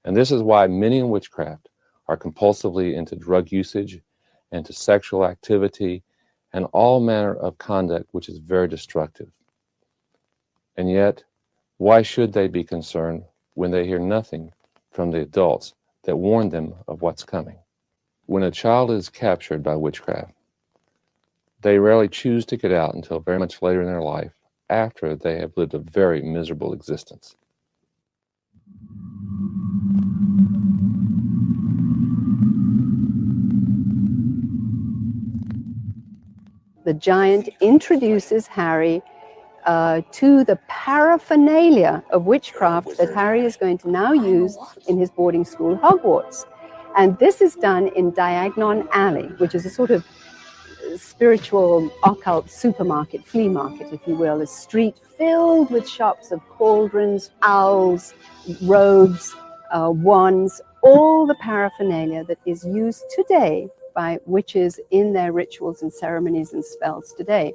And this is why many in witchcraft are compulsively into drug usage, into sexual activity, and all manner of conduct which is very destructive. And yet, why should they be concerned when they hear nothing from the adults that warn them of what's coming? When a child is captured by witchcraft, they rarely choose to get out until very much later in their life, after they have lived a very miserable existence. The giant introduces Harry to the paraphernalia of witchcraft that Harry is going to now use in his boarding school, Hogwarts. And this is done in Diagon Alley, which is a sort of spiritual occult supermarket, flea market, if you will, a street filled with shops of cauldrons, owls, robes, wands, all the paraphernalia that is used today by witches in their rituals and ceremonies and spells today.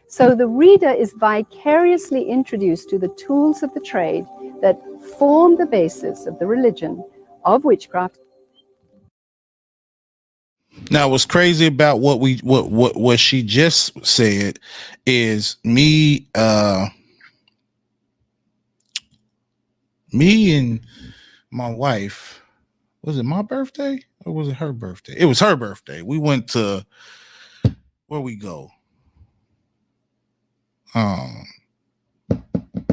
So the reader is vicariously introduced to the tools of the trade that form the basis of the religion of witchcraft. Now, what's crazy about what she just said is me Me and my wife, was it my birthday or was it her birthday? It was her birthday. We went to, where we go?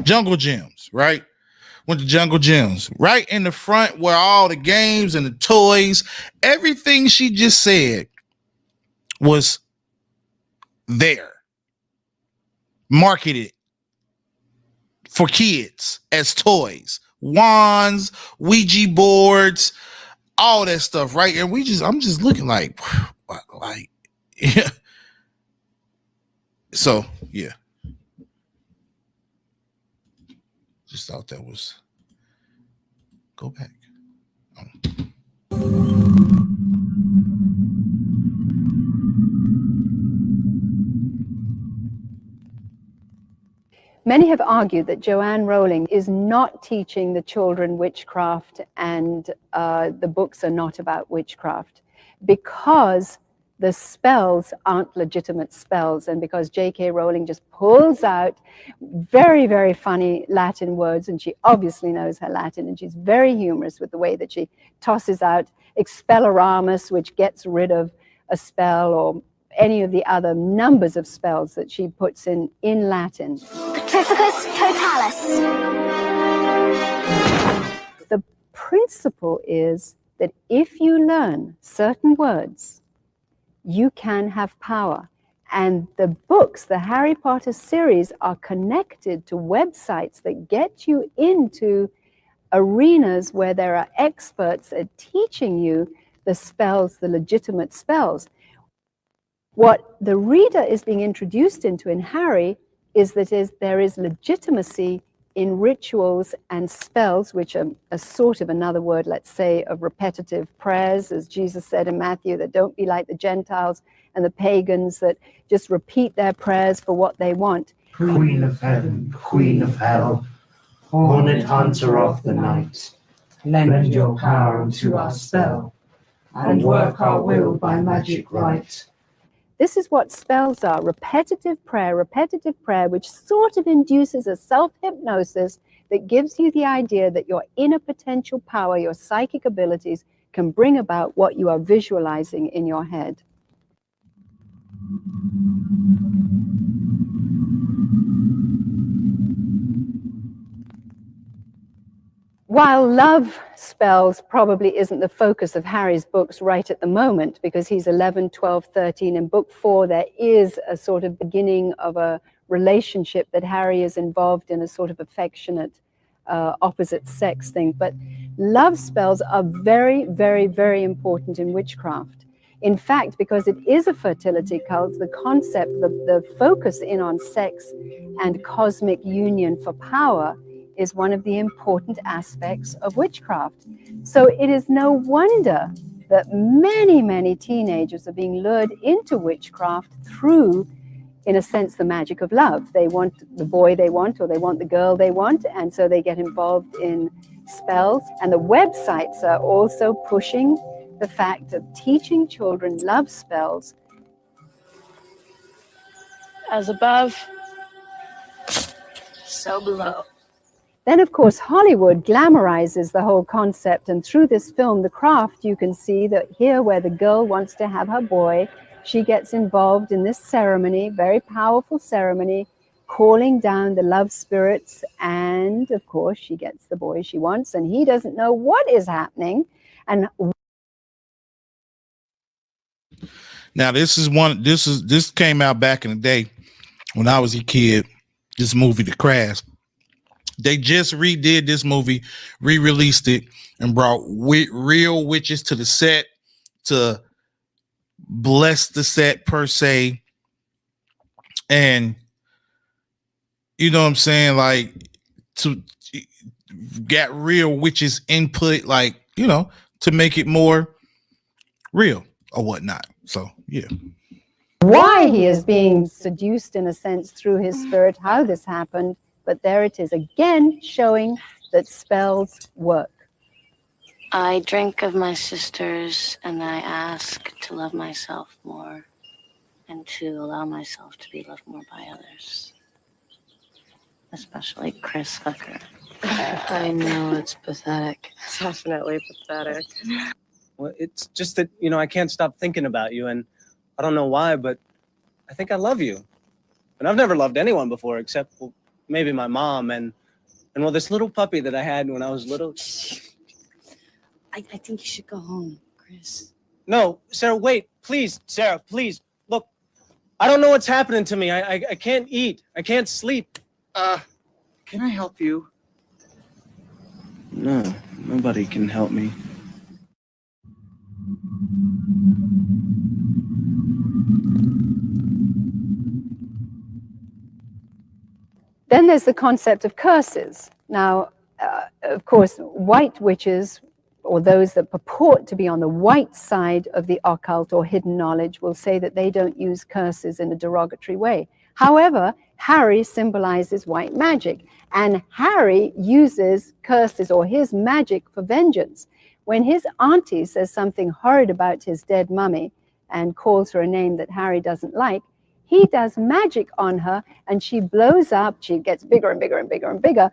Jungle Gyms, right? Went to Jungle Gyms, right in the front where all the games and the toys, everything she just said was there, marketed for kids as toys, wands, Ouija boards, all that stuff, right? And I'm just looking like, yeah. So yeah, just thought that was, go back. Many have argued that Joanne Rowling is not teaching the children witchcraft, and the books are not about witchcraft because the spells aren't legitimate spells, and because J.K. Rowling just pulls out very, very funny Latin words, and she obviously knows her Latin, and she's very humorous with the way that she tosses out expelloramus, which gets rid of a spell, or any of the other numbers of spells that she puts in Latin. Petrificus totalis. The principle is that if you learn certain words, you can have power. And the books, the Harry Potter series, are connected to websites that get you into arenas where there are experts at teaching you the spells, the legitimate spells. What the reader is being introduced into in Harry is that there is legitimacy in rituals and spells, which are a sort of another word, let's say, of repetitive prayers, as Jesus said in Matthew, that don't be like the Gentiles and the pagans that just repeat their prayers for what they want. Queen of heaven, queen of hell, horned hunter of the night, lend your power unto our spell, and work our will by magic right. This is what spells are: repetitive prayer, which sort of induces a self-hypnosis that gives you the idea that your inner potential power, your psychic abilities, can bring about what you are visualizing in your head. While love spells probably isn't the focus of Harry's books right at the moment, because he's 11, 12, 13. In book 4, there is a sort of beginning of a relationship that Harry is involved in, a sort of affectionate opposite sex thing. But love spells are very, very, very important in witchcraft. In fact, because it is a fertility cult, the concept, the focus in on sex and cosmic union for power is one of the important aspects of witchcraft. So it is no wonder that many, many teenagers are being lured into witchcraft through, in a sense, the magic of love. They want the boy they want, or they want the girl they want, and so they get involved in spells. And the websites are also pushing the fact of teaching children love spells. As above, so below. Then, of course, Hollywood glamorizes the whole concept, and through this film, The Craft, you can see that here where the girl wants to have her boy, she gets involved in this ceremony, very powerful ceremony, calling down the love spirits, and of course, she gets the boy she wants, and he doesn't know what is happening. And now this came out back in the day when I was a kid. This movie, The Craft. They just redid this movie, re-released it, and brought real witches to the set to bless the set per se. And you know what I'm saying? Like, to get real witches input, like, you know, to make it more real or whatnot. So yeah. why he is being seduced in a sense through his spirit, how this happened, but there it is again, showing that spells work. I drink of my sisters, and I ask to love myself more and to allow myself to be loved more by others, especially Chris Hucker. I know it's pathetic. Definitely pathetic. Well, it's just that, I can't stop thinking about you, and I don't know why, but I think I love you. And I've never loved anyone before except, well, maybe my mom and well, this little puppy that I had when I was little. I think you should go home, Chris. No, Sarah, wait, please, Sarah, please. Look, I don't know what's happening to me. I can't eat. I can't sleep. Can I help you? No, nobody can help me. Then there's the concept of curses. Now, of course, white witches, or those that purport to be on the white side of the occult or hidden knowledge, will say that they don't use curses in a derogatory way. However, Harry symbolizes white magic, and Harry uses curses or his magic for vengeance. When his auntie says something horrid about his dead mummy and calls her a name that Harry doesn't like, he does magic on her, and she blows up. She gets bigger and bigger and bigger and bigger.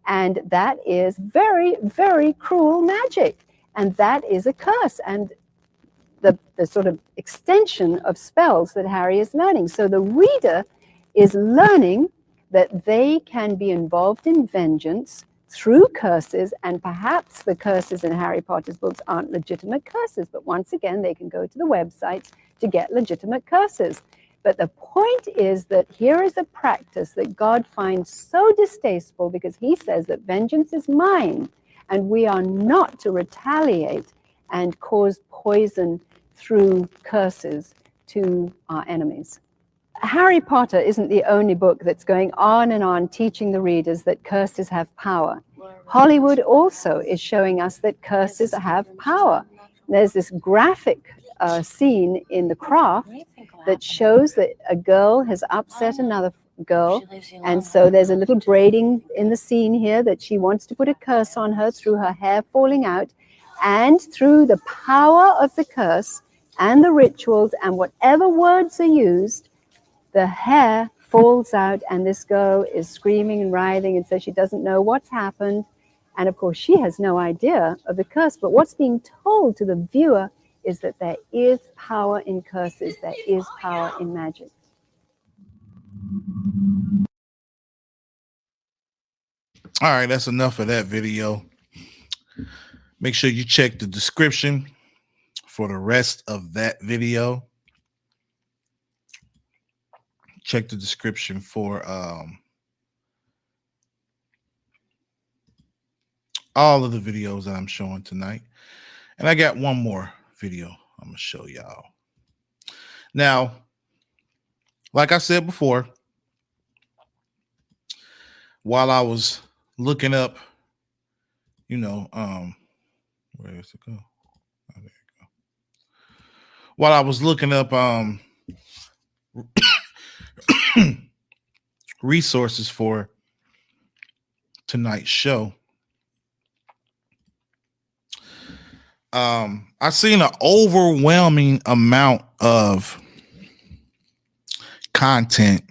And that is very, very cruel magic. And that is a curse and the sort of extension of spells that Harry is learning. So the reader is learning that they can be involved in vengeance through curses, and perhaps the curses in Harry Potter's books aren't legitimate curses, but once again, they can go to the websites to get legitimate curses. But the point is that here is a practice that God finds so distasteful, because he says that vengeance is mine, and we are not to retaliate and cause poison through curses to our enemies. Harry Potter isn't the only book that's going on and on teaching the readers that curses have power. Hollywood also is showing us that curses have power. There's this graphic scene in The Craft that shows that a girl has upset another girl, and so there's a little braiding in the scene here that she wants to put a curse on her through her hair falling out, and through the power of the curse and the rituals and whatever words are used, the hair falls out, and this girl is screaming and writhing and says she doesn't know what's happened, and of course she has no idea of the curse. But what's being told to the viewer is that there is power in curses, there is power in magic. All right, that's enough of that video. Make sure you check the description for the rest of that video. Check the description for all of the videos that I'm showing tonight. And I got one more video I'm going to show y'all. Now, like I said before, while I was looking up, where does it go? Oh, there it go. While I was looking up resources for tonight's show, I've seen an overwhelming amount of content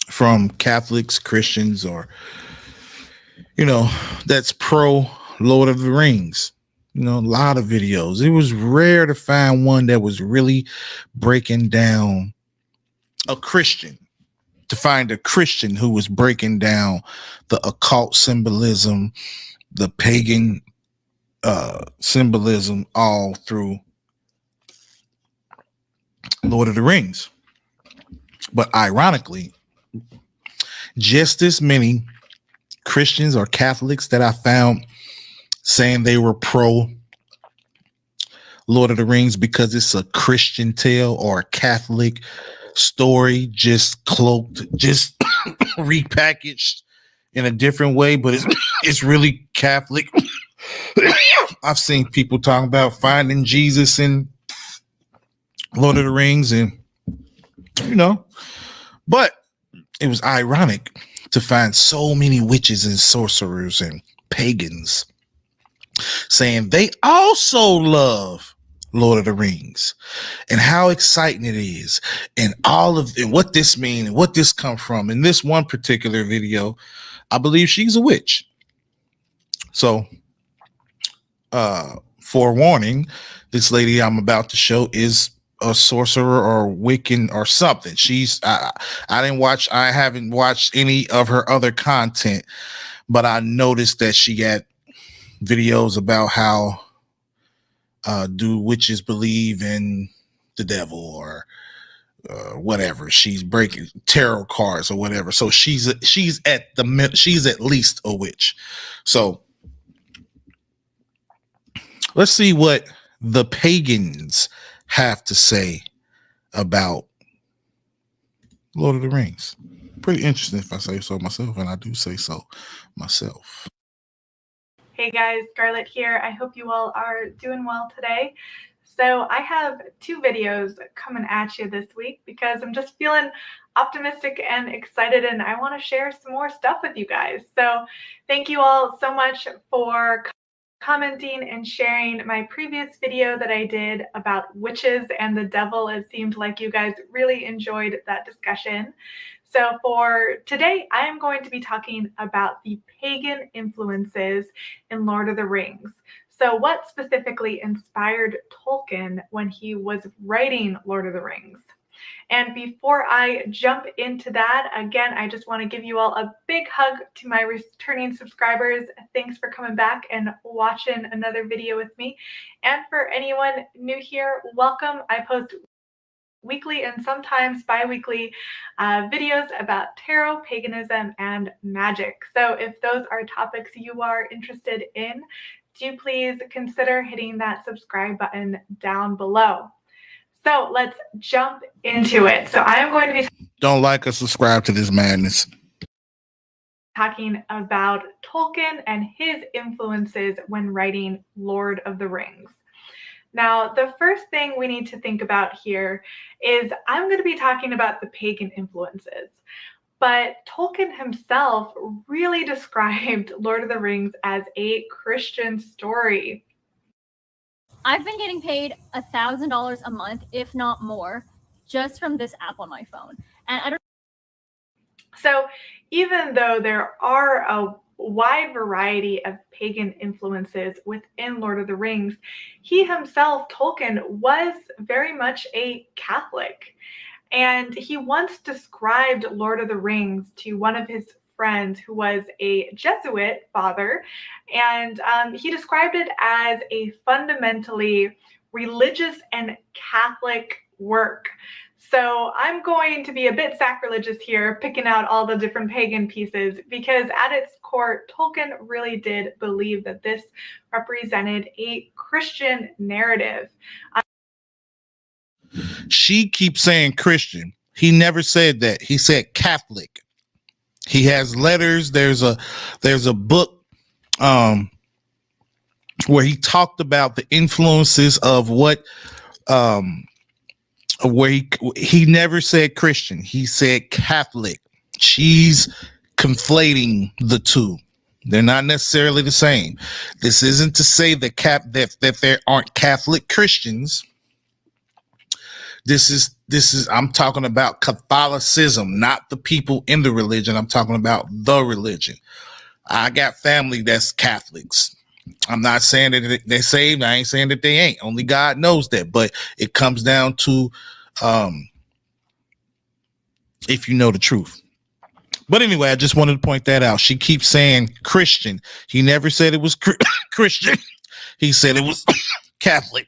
from Catholics, Christians, or, that's pro Lord of the Rings. A lot of videos. It was rare to find one that was really breaking down a Christian, to find a Christian who was breaking down the occult symbolism, the pagan symbolism, all through Lord of the Rings. But ironically, just as many Christians or Catholics that I found saying they were pro Lord of the Rings because it's a Christian tale or a Catholic story, just cloaked, just repackaged in a different way, but it's really Catholic. I've seen people talking about finding Jesus in Lord of the Rings, and but it was ironic to find so many witches and sorcerers and pagans saying they also love Lord of the Rings, and how exciting it is, and all of and what this means and what this come from. In this one particular video, I believe she's a witch. So, forewarning, this lady I'm about to show is a sorcerer or Wiccan or something. I haven't watched any of her other content, but I noticed that she got videos about how do witches believe in the devil or whatever. She's breaking tarot cards or whatever. So she's at least a witch. So let's see what the pagans have to say about Lord of the Rings. Pretty interesting if I say so myself, and I do say so myself. Hey guys, Scarlett here. I hope you all are doing well today. So I have 2 videos coming at you this week because I'm just feeling optimistic and excited, and I want to share some more stuff with you guys. So thank you all so much for commenting and sharing my previous video that I did about witches and the devil. It seemed like you guys really enjoyed that discussion. So for today, I am going to be talking about the pagan influences in Lord of the Rings. So what specifically inspired Tolkien when he was writing Lord of the Rings? And before I jump into that, again, I just want to give you all a big hug to my returning subscribers. Thanks for coming back and watching another video with me. And for anyone new here, welcome. I post weekly and sometimes bi-weekly videos about tarot, paganism, and magic. So if those are topics you are interested in, do please consider hitting that subscribe button down below. So let's jump into it. So I am going to be Don't like or subscribe to this madness. Talking about Tolkien and his influences when writing Lord of the Rings. Now, the first thing we need to think about here is I'm going to be talking about the pagan influences. But Tolkien himself really described Lord of the Rings as a Christian story. I've been getting paid $1,000 a month, if not more, just from this app on my phone. And I don't. So even though there are a wide variety of pagan influences within Lord of the Rings, he himself, Tolkien, was very much a Catholic. And he once described Lord of the Rings to one of his friends who was a Jesuit father, and he described it as a fundamentally religious and Catholic work. So I'm going to be a bit sacrilegious here, picking out all the different pagan pieces, because at its core, Tolkien really did believe that this represented a Christian narrative. She keeps saying Christian. He never said that. He said Catholic. He has letters. There's a book where he talked about the influences of what where he never said Christian. He said Catholic. She's conflating the two. They're not necessarily the same. This isn't to say that that there aren't Catholic Christians. This is I'm talking about Catholicism, not the people in the religion. I'm talking about the religion. I got family that's Catholics. I'm not saying that they're saved. I ain't saying that they ain't. Only God knows that. But it comes down to if you know the truth. But anyway, I just wanted to point that out. She keeps saying Christian. He never said it was Christian. He said it was Catholic.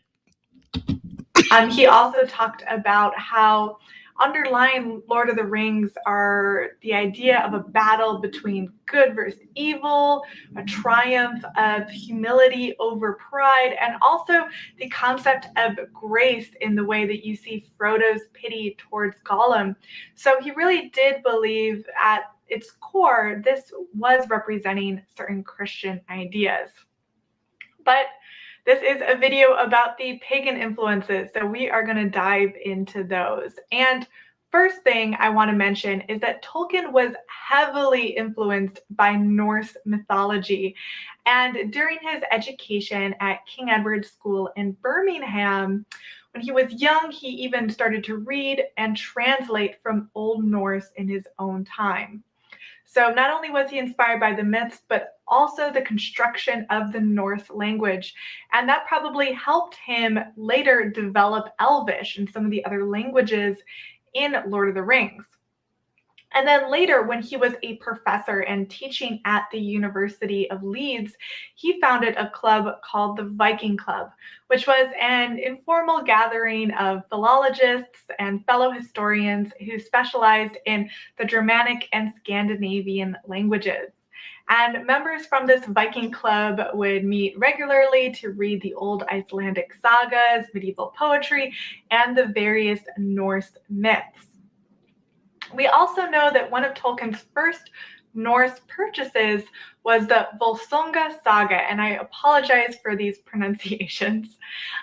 He also talked about how underlying Lord of the Rings are the idea of a battle between good versus evil, a triumph of humility over pride, and also the concept of grace in the way that you see Frodo's pity towards Gollum. So he really did believe at its core this was representing certain Christian ideas. But this is a video about the pagan influences, so we are going to dive into those. And first thing I want to mention is that Tolkien was heavily influenced by Norse mythology. And during his education at King Edward's School in Birmingham, when he was young, he even started to read and translate from Old Norse in his own time. So not only was he inspired by the myths, but also the construction of the Norse language. And that probably helped him later develop Elvish and some of the other languages in Lord of the Rings. And then later, when he was a professor and teaching at the University of Leeds, he founded a club called the Viking Club, which was an informal gathering of philologists and fellow historians who specialized in the Germanic and Scandinavian languages. And members from this Viking club would meet regularly to read the old Icelandic sagas, medieval poetry, and the various Norse myths. We also know that one of Tolkien's first Norse purchases was the Volsunga saga, and I apologize for these pronunciations.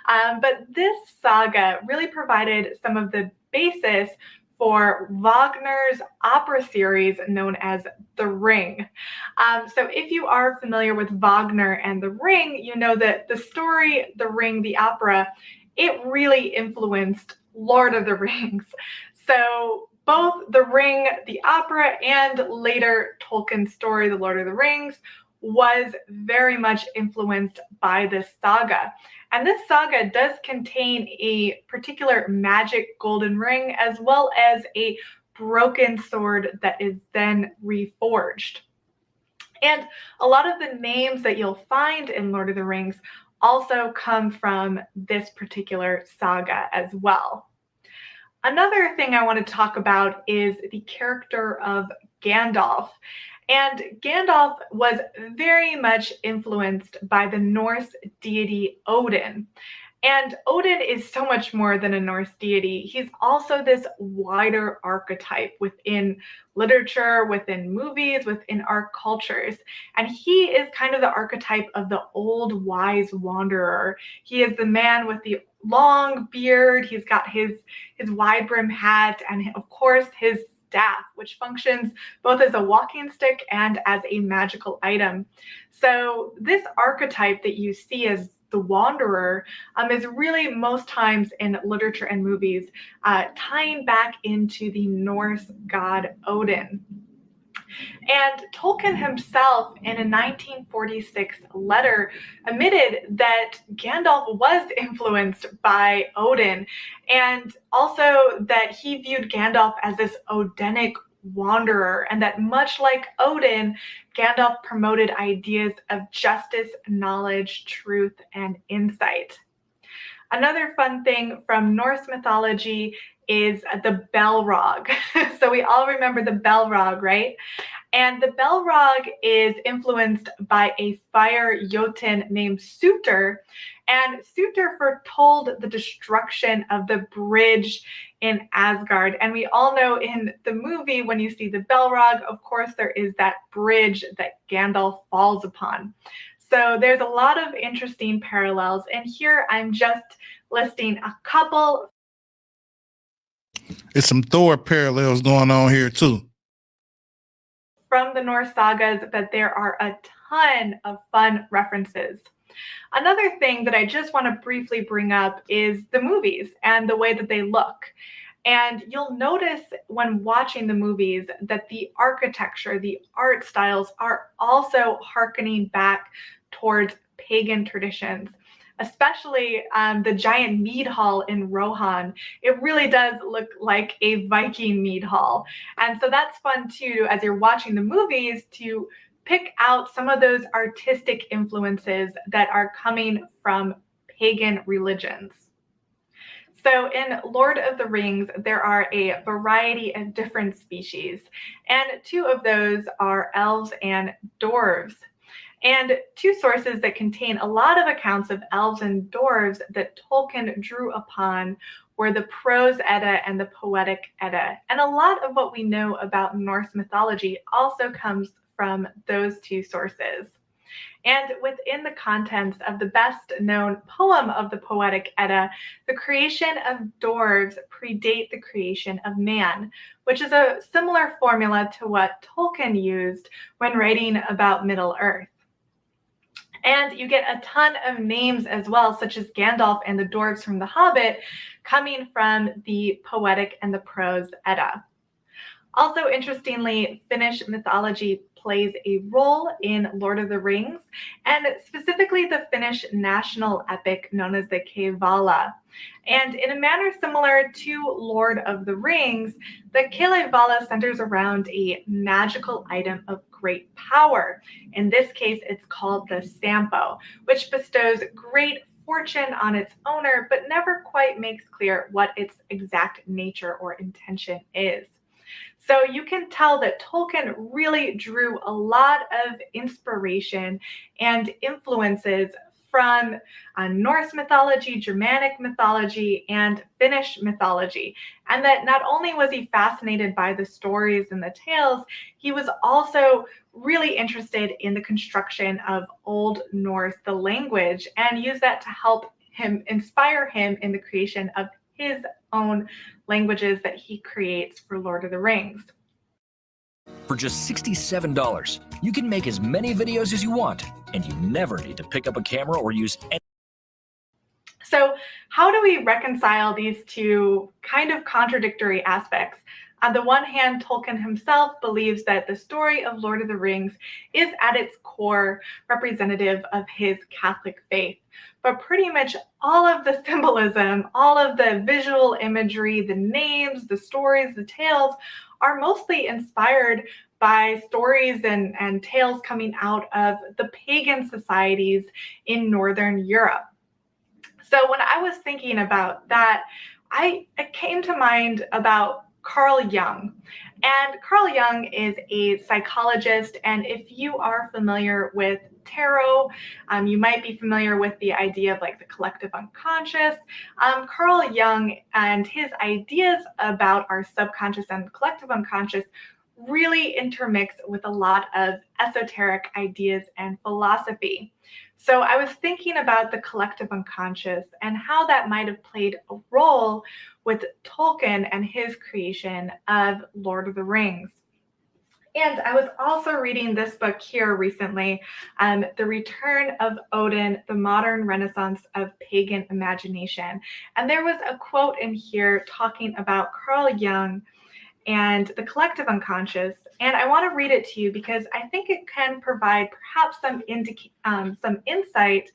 But this saga really provided some of the basis for Wagner's opera series known as The Ring. So if you are familiar with Wagner and The Ring, you know that the story, The Ring, the opera, it really influenced Lord of the Rings. So both The Ring, the opera, and later Tolkien's story, The Lord of the Rings, was very much influenced by this saga. And this saga does contain a particular magic golden ring as well as a broken sword that is then reforged. And a lot of the names that you'll find in Lord of the Rings also come from this particular saga as well. Another thing I want to talk about is the character of Gandalf. And Gandalf was very much influenced by the Norse deity Odin. And Odin is so much more than a Norse deity. He's also this wider archetype within literature, within movies, within our cultures. And he is kind of the archetype of the old wise wanderer. He is the man with the long beard. He's got his wide brim hat and of course his staff, which functions both as a walking stick and as a magical item. So this archetype that you see as the wanderer is really most times in literature and movies tying back into the Norse god Odin. And Tolkien himself, in a 1946 letter, admitted that Gandalf was influenced by Odin, and also that he viewed Gandalf as this Odinic wanderer, and that much like Odin, Gandalf promoted ideas of justice, knowledge, truth, and insight. Another fun thing from Norse mythology is the Balrog. So we all remember the Balrog, right? And the Balrog is influenced by a fire Jotun named Surtur, and Surtur foretold the destruction of the bridge in Asgard. And we all know in the movie, when you see the Balrog, of course, there is that bridge that Gandalf falls upon. So there's a lot of interesting parallels, and here I'm just listing a couple. There's some Thor parallels going on here too. From the Norse sagas, but there are a ton of fun references. Another thing that I just want to briefly bring up is the movies and the way that they look. And you'll notice when watching the movies that the architecture, the art styles are also hearkening back towards pagan traditions, especially the giant mead hall in Rohan. It really does look like a Viking mead hall. And so that's fun too, as you're watching the movies, to pick out some of those artistic influences that are coming from pagan religions. So in Lord of the Rings, there are a variety of different species, and two of those are elves and dwarves. And two sources that contain a lot of accounts of elves and dwarves that Tolkien drew upon were the Prose Edda and the Poetic Edda. And a lot of what we know about Norse mythology also comes from those two sources. And within the contents of the best known poem of the Poetic Edda, the creation of dwarves predate the creation of man, which is a similar formula to what Tolkien used when writing about Middle-earth. And you get a ton of names as well, such as Gandalf and the dwarves from The Hobbit, coming from the Poetic and the Prose Edda. Also, interestingly, Finnish mythology plays a role in Lord of the Rings, and specifically the Finnish national epic known as the Kalevala. And in a manner similar to Lord of the Rings, the Kalevala centers around a magical item of great power. In this case, it's called the Sampo, which bestows great fortune on its owner, but never quite makes clear what its exact nature or intention is. So you can tell that Tolkien really drew a lot of inspiration and influences from Norse mythology, Germanic mythology, and Finnish mythology. And that not only was he fascinated by the stories and the tales, he was also really interested in the construction of Old Norse, the language, and used that to help him inspire him in the creation of his own languages that he creates for Lord of the Rings. For just $67, you can make as many videos as you want, and you never need to pick up a camera or use any. So how do we reconcile these two kind of contradictory aspects? On the one hand, Tolkien himself believes that the story of Lord of the Rings is at its core representative of his Catholic faith. But pretty much all of the symbolism, all of the visual imagery, the names, the stories, the tales are mostly inspired by stories and tales coming out of the pagan societies in Northern Europe. So when I was thinking about that, it came to mind about Carl Jung. And Carl Jung is a psychologist, and if you are familiar with tarot, you might be familiar with the idea of like the collective unconscious. Carl Jung and his ideas about our subconscious and collective unconscious really intermix with a lot of esoteric ideas and philosophy. So I was thinking about the collective unconscious and how that might have played a role with Tolkien and his creation of Lord of the Rings. And I was also reading this book here recently, The Return of Odin, The Modern Renaissance of Pagan Imagination. And there was a quote in here talking about Carl Jung and the collective unconscious. And I want to read it to you because I think it can provide perhaps some insight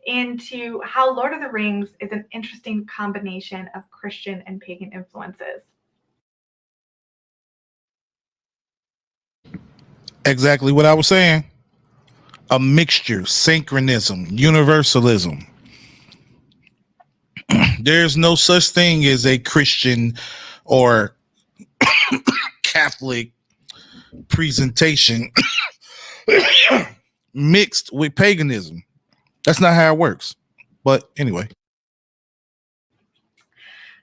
into how Lord of the Rings is an interesting combination of Christian and pagan influences. Exactly what I was saying. A mixture, synchronism, universalism. There's no such thing as a Christian or Catholic presentation mixed with paganism. That's not how it works. But anyway.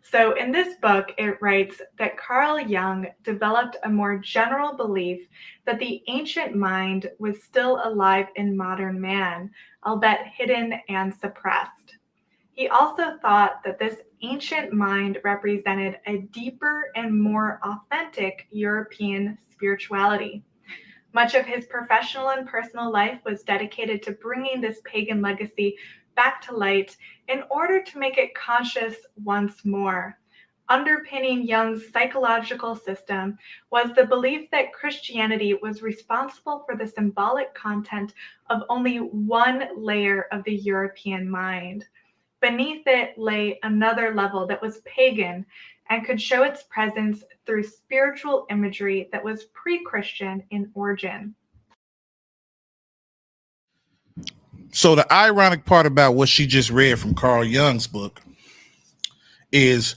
So in this book, it writes that Carl Jung developed a more general belief that the ancient mind was still alive in modern man, albeit hidden and suppressed. He also thought that this ancient mind represented a deeper and more authentic European spirituality. Much of his professional and personal life was dedicated to bringing this pagan legacy back to light in order to make it conscious once more. Underpinning Jung's psychological system was the belief that Christianity was responsible for the symbolic content of only one layer of the European mind. Beneath it lay another level that was pagan and could show its presence through spiritual imagery that was pre-Christian in origin. So the ironic part about what she just read from Carl Jung's book is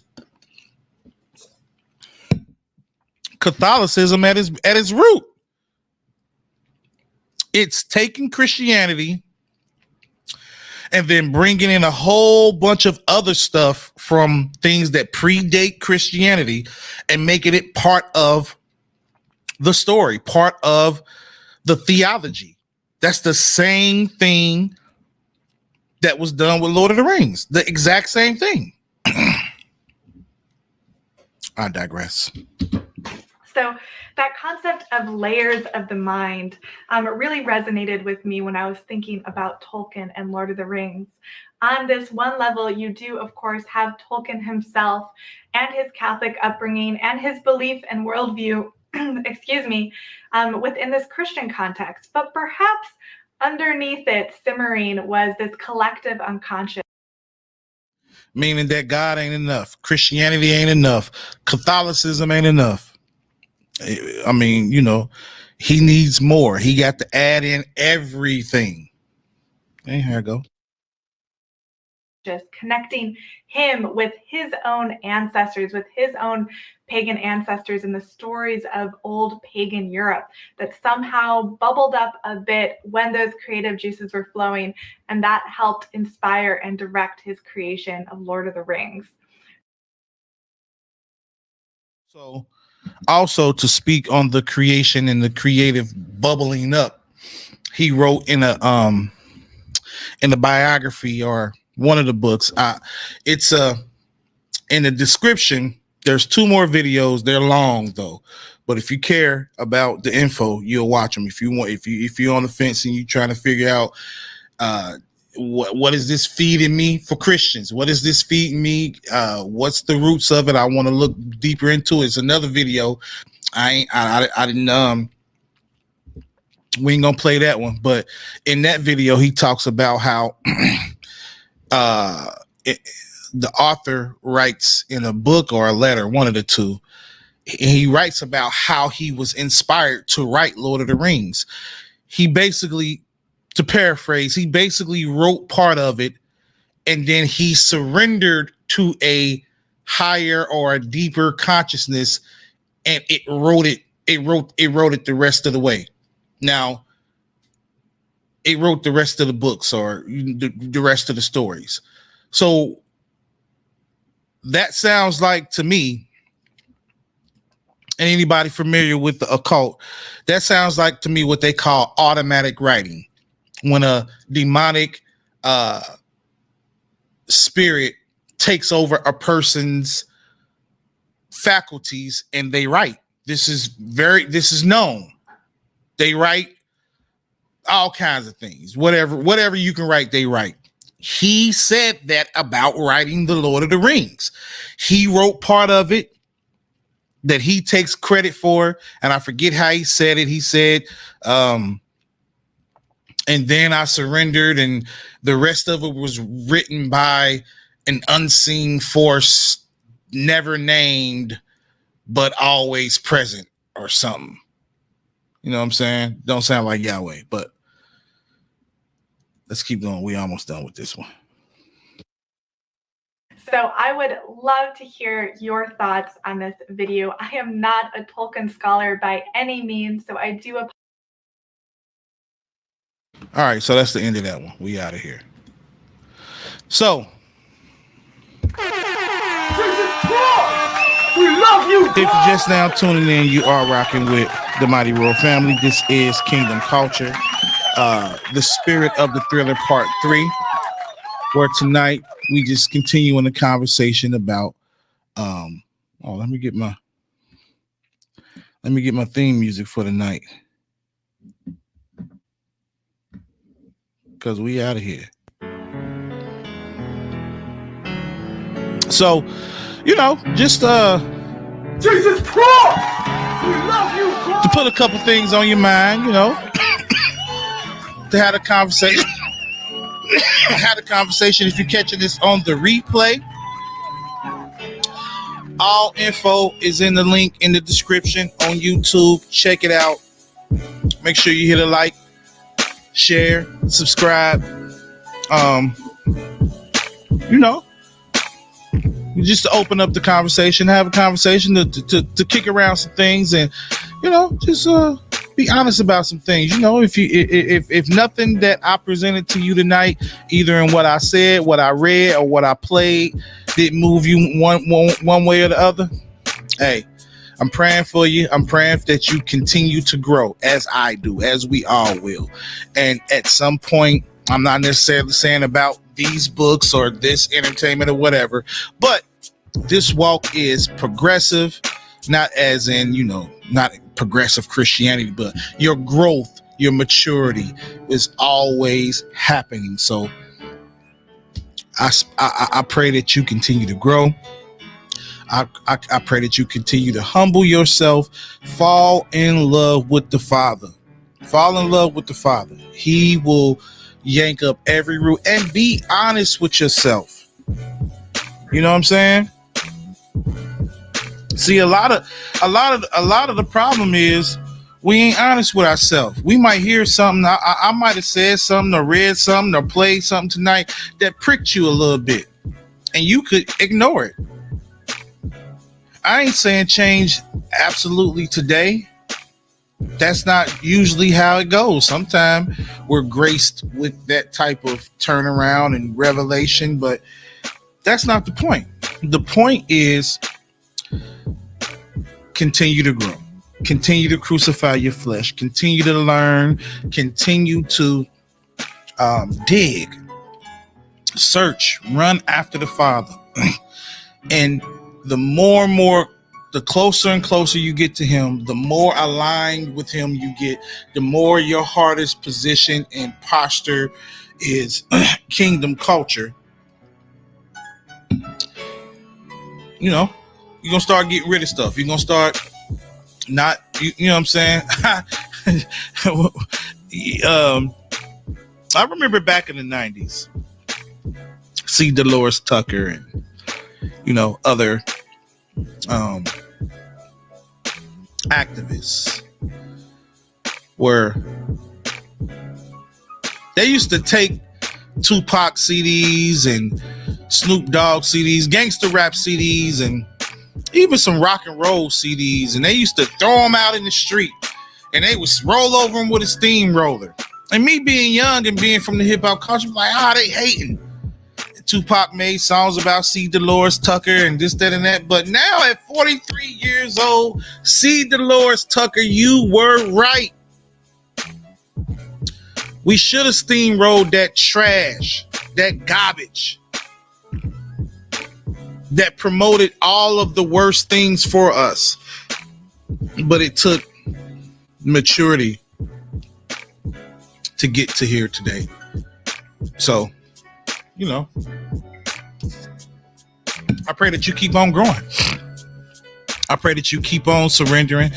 Catholicism at its root. It's taking Christianity and then bringing in a whole bunch of other stuff from things that predate Christianity and making it part of the story, part of the theology. That's the same thing that was done with Lord of the Rings. The exact same thing. I digress. So that concept of layers of the mind really resonated with me when I was thinking about Tolkien and Lord of the Rings. On this one level, you do, of course, have Tolkien himself and his Catholic upbringing and his belief and worldview excuse me, within this Christian context, but perhaps underneath it simmering was this collective unconscious. Meaning that God ain't enough. Christianity ain't enough. Catholicism ain't enough. I mean, you know, he needs more. He got to add in everything. Hey, here I go. Just connecting him with his own ancestors, with his own pagan ancestors and the stories of old pagan Europe that somehow bubbled up a bit when those creative juices were flowing, and that helped inspire and direct his creation of Lord of the Rings. So also to speak on the creation and the creative bubbling up, he wrote in a biography or one of the books. It's in the description. There's 2 more videos. They're long though, but if you care about the info, you'll watch them. If you want, if you're on the fence and you're trying to figure out what is this feeding me for Christians? What is this feeding me? What's the roots of it? I want to look deeper into it. It's another video. I didn't we ain't gonna play that one, but in that video he talks about how the author writes in a book or a letter, one of the two. He writes about how he was inspired to write Lord of the Rings. He basically, to paraphrase, he basically wrote part of it and then he surrendered to a higher or a deeper consciousness and it wrote it the rest of the way. Now, it wrote the rest of the books or the rest of the stories. So that sounds like, to me, and anybody familiar with the occult, that sounds like to me what they call automatic writing. When a demonic spirit takes over a person's faculties and they write. This is known. They write all kinds of things. Whatever you can write, they write. He said that about writing the Lord of the Rings. He wrote part of it that he takes credit for, and I forget how he said it. He said, and then I surrendered, and the rest of it was written by an unseen force, never named, but always present, or something. You know what I'm saying? Don't sound like Yahweh, but let's keep going. We almost done with this one. So I would love to hear your thoughts on this video. I am not a Tolkien scholar by any means, so I do apologize. All right, so that's the end of that one. We out of here. So, We love you. if you're just now tuning in, you are rocking with the Mighty Royal Family. This is Kingdom Culture, the Spirit of the Thriller Part 3, where tonight we just continuing the conversation about let me get my theme music for the night, because we out of here. So, you know, just Jesus Christ! We love you, God! to put a couple things on your mind, you know, to have a conversation. Had a conversation. If you're catching this on the replay, all info is in the link in the description on YouTube. Check it out. Make sure you hit a like, share, subscribe. You know, just to open up the conversation, have a conversation to kick around some things, and you know, just be honest about some things. You know, if nothing that I presented to you tonight, either in what I said, what I read, or what I played, didn't move you one way or the other, hey, I'm praying for you. I'm praying that you continue to grow, as I do, as we all will. And at some point, I'm not necessarily saying about these books or this entertainment or whatever, but this walk is progressive, not as in, you know, not progressive Christianity, but your growth, your maturity is always happening. So I pray that you continue to grow. I pray that you continue to humble yourself, fall in love with the Father. Fall in love with the Father. He will yank up every root, and be honest with yourself. You know what I'm saying? See, a lot of the problem is we ain't honest with ourselves. We might hear something. I might have said something or read something or played something tonight that pricked you a little bit, and you could ignore it. I ain't saying change absolutely today. That's not usually how it goes. Sometimes we're graced with that type of turnaround and revelation, but that's not the point. The point is continue to grow, continue to crucify your flesh, continue to learn, continue to dig, search, run after the Father. And the more and more, the closer and closer you get to him, the more aligned with him you get, the more your heart is positioned and posture is kingdom culture. You know, you're going to start getting rid of stuff. You're going to start not, you know what I'm saying? I remember back in the 90s, see Dolores Tucker and, you know, other activists where they used to take Tupac CDs and Snoop Dogg CDs, gangster rap CDs, and even some rock and roll CDs, and they used to throw them out in the street, and they would roll over them with a steamroller. And me being young and being from the hip hop culture, I'm like, they hating. Tupac made songs about C. Dolores Tucker and this, that, and that. But now at 43 years old, C. Dolores Tucker, you were right. We should have steamrolled that trash, that garbage that promoted all of the worst things for us. But it took maturity to get to here today. So, you know, I pray that you keep on growing. I pray that you keep on surrendering,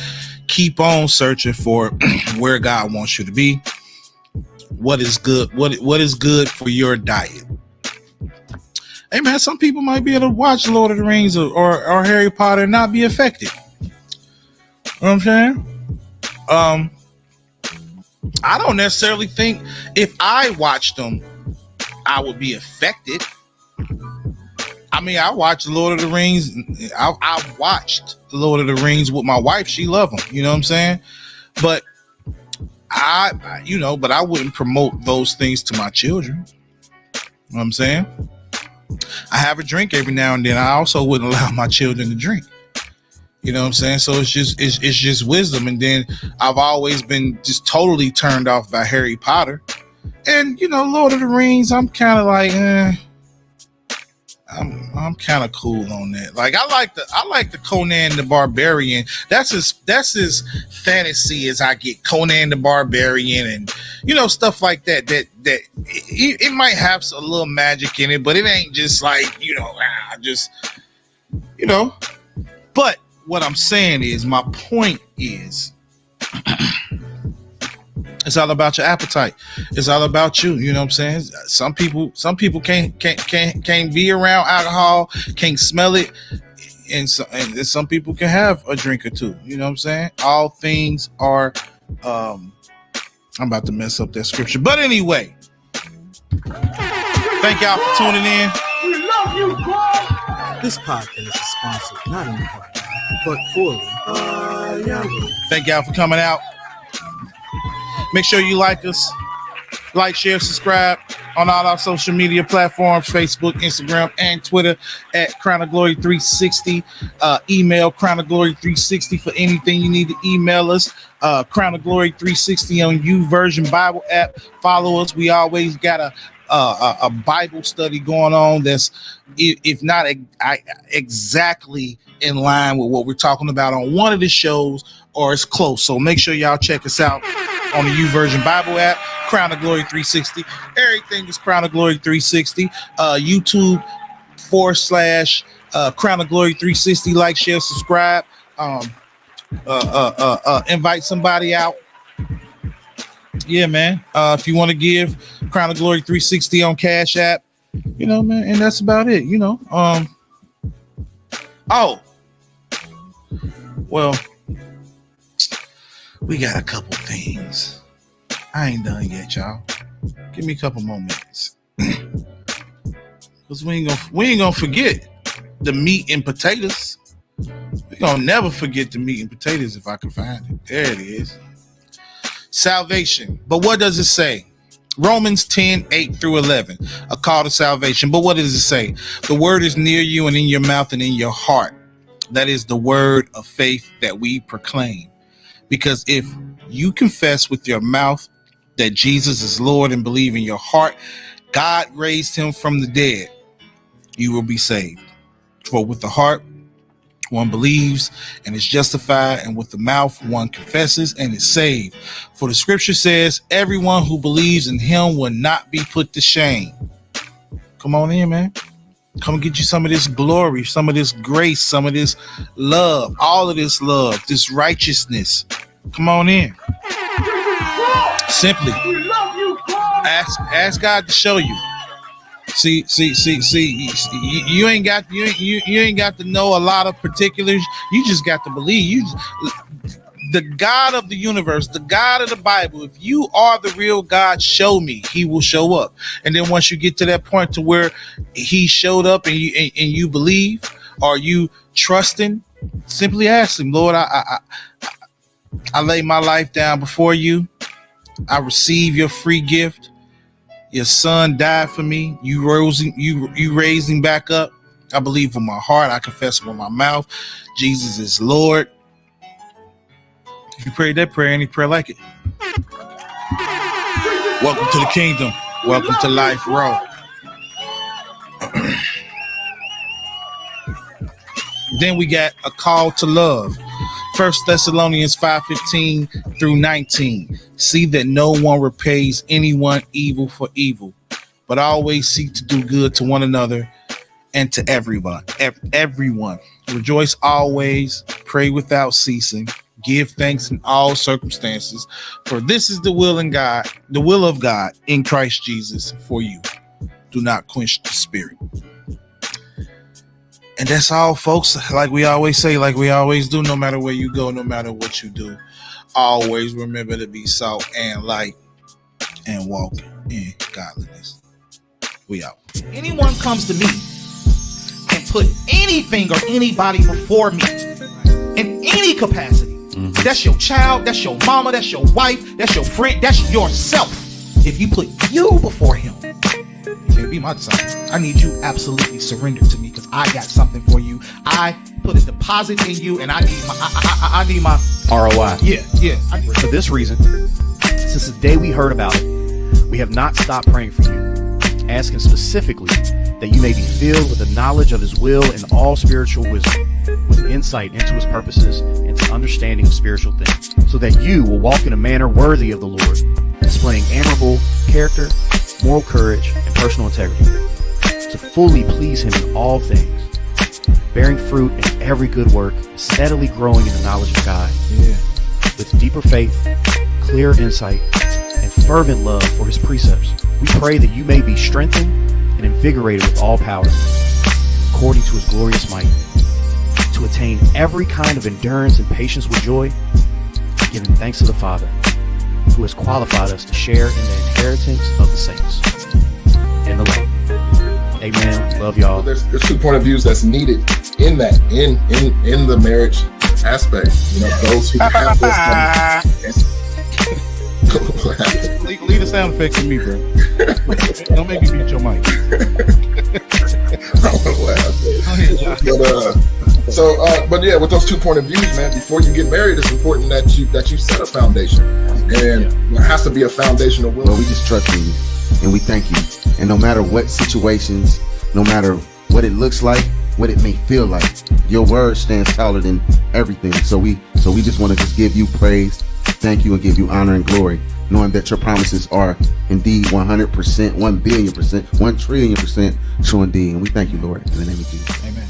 keep on searching for where God wants you to be. What is good? What is good for your diet? Hey man, some people might be able to watch Lord of the Rings or Harry Potter and not be affected. You know what I'm saying? I don't necessarily think if I watched them, I would be affected. I mean, I watched Lord of the Rings. I watched the Lord of the Rings with my wife. She loved them. You know what I'm saying? But I wouldn't promote those things to my children. You know what I'm saying? I have a drink every now and then. I also wouldn't allow my children to drink. You know what I'm saying? So it's just wisdom. And then I've always been just totally turned off by Harry Potter. And you know, Lord of the Rings, I'm kind of like, I'm kind of cool on that. Like I like the Conan the Barbarian. That's as fantasy as I get. Conan the Barbarian and you know stuff like that. That it might have a little magic in it, but it ain't just like But what I'm saying is, my point is, it's all about your appetite. It's all about you. You know what I'm saying? Some people can't be around alcohol, can't smell it, and some people can have a drink or two. You know what I'm saying? All things are. I'm about to mess up that scripture, but anyway, thank y'all for tuning in. We love you, God. This podcast is sponsored not in part, but fully. Thank y'all for coming out. Make sure you like us. Like, share, subscribe on all our social media platforms, Facebook, Instagram, and Twitter at Crown of Glory 360. Email Crown of Glory 360 for anything you need to email us. Crown of Glory 360 on YouVersion Bible app. Follow us. We always got a Bible study going on that's, if not exactly in line with what we're talking about on one of the shows, or it's close. So make sure y'all check us out on the YouVersion Bible app, Crown of Glory 360. Everything is Crown of Glory 360. YouTube / Crown of Glory 360, like, share, subscribe. Invite somebody out. Yeah, man. If you want to give Crown of Glory 360 on Cash App, you know, man, and that's about it, you know. Oh, well, we got a couple things. I ain't done yet, y'all. Give me a couple more minutes. Cause we ain't gonna forget the meat and potatoes. We gonna never forget the meat and potatoes if I can find it. There it is. Salvation. But what does it say? Romans 10:8-11. A call to salvation. But what does it say? The word is near you and in your mouth and in your heart. That is the word of faith that we proclaim. Because if you confess with your mouth that Jesus is Lord and believe in your heart God raised him from the dead, you will be saved. For with the heart one believes and is justified, and with the mouth one confesses and is saved. For the scripture says, everyone who believes in him will not be put to shame. Come on in, man. Come get you some of this glory, some of this grace, some of this love, all of this love, this righteousness. Come on in. Simply ask God to show you. See, you ain't got to know a lot of particulars. You just got to believe. The God of the universe, the God of the Bible, if you are the real God, show me. He will show up. And then once you get to that point to where he showed up and you believe, or you trusting, simply ask him, Lord, I lay my life down before you. I receive your free gift. Your son died for me. You raised him back up. I believe with my heart. I confess with my mouth. Jesus is Lord. If you prayed that prayer, any prayer like it. Welcome to the kingdom. Welcome to Life Row. Then we got a call to love. 1 Thessalonians 5:15-19. See that no one repays anyone evil for evil, but always seek to do good to one another and to everyone. Everyone. Rejoice always, pray without ceasing, give thanks in all circumstances, for this is the will of God in Christ Jesus for you. Do not quench the spirit. And that's all, folks. Like we always say, like we always do, no matter where you go, no matter what you do, always remember to be salt and light and walk in godliness. We out. Anyone comes to me and put anything or anybody before me in any capacity, that's your child, that's your mama, that's your wife, that's your friend, that's yourself. If you put you before him, it'll be my disciple. I need you absolutely surrender to me because I got something for you. I put a deposit in you, and I need my ROI. Yeah. For this reason, since the day we heard about it, we have not stopped praying for you, asking specifically that you may be filled with the knowledge of his will and all spiritual wisdom, with insight into his purposes and to understanding of spiritual things, so that you will walk in a manner worthy of the Lord, displaying admirable character, moral courage, and personal integrity, to fully please him in all things, bearing fruit in every good work, steadily growing in the knowledge of God, with deeper faith, clear insight, and fervent love for his precepts. We pray that you may be strengthened and invigorated with all power, according to his glorious might, to attain every kind of endurance and patience with joy, giving thanks to the Father, who has qualified us to share in the inheritance of the saints in the light. Amen. Love y'all. There's 2 point of views that's needed in that, in the marriage aspect. You know, those who have this. Leave the sound effects to me, bro. Don't make me mute your mic. But yeah, with those 2 point of views, man, before you get married, it's important that you set a foundation, and there has to be a foundational will. Well, we just trust in you, and we thank you. And no matter what situations, no matter what it looks like, what it may feel like, your word stands taller than everything. So we just want to just give you praise, thank you, and give you honor and glory, knowing that your promises are indeed 100%, 1 billion%, 1 trillion% true indeed. And we thank you, Lord, in the name of Jesus. Amen.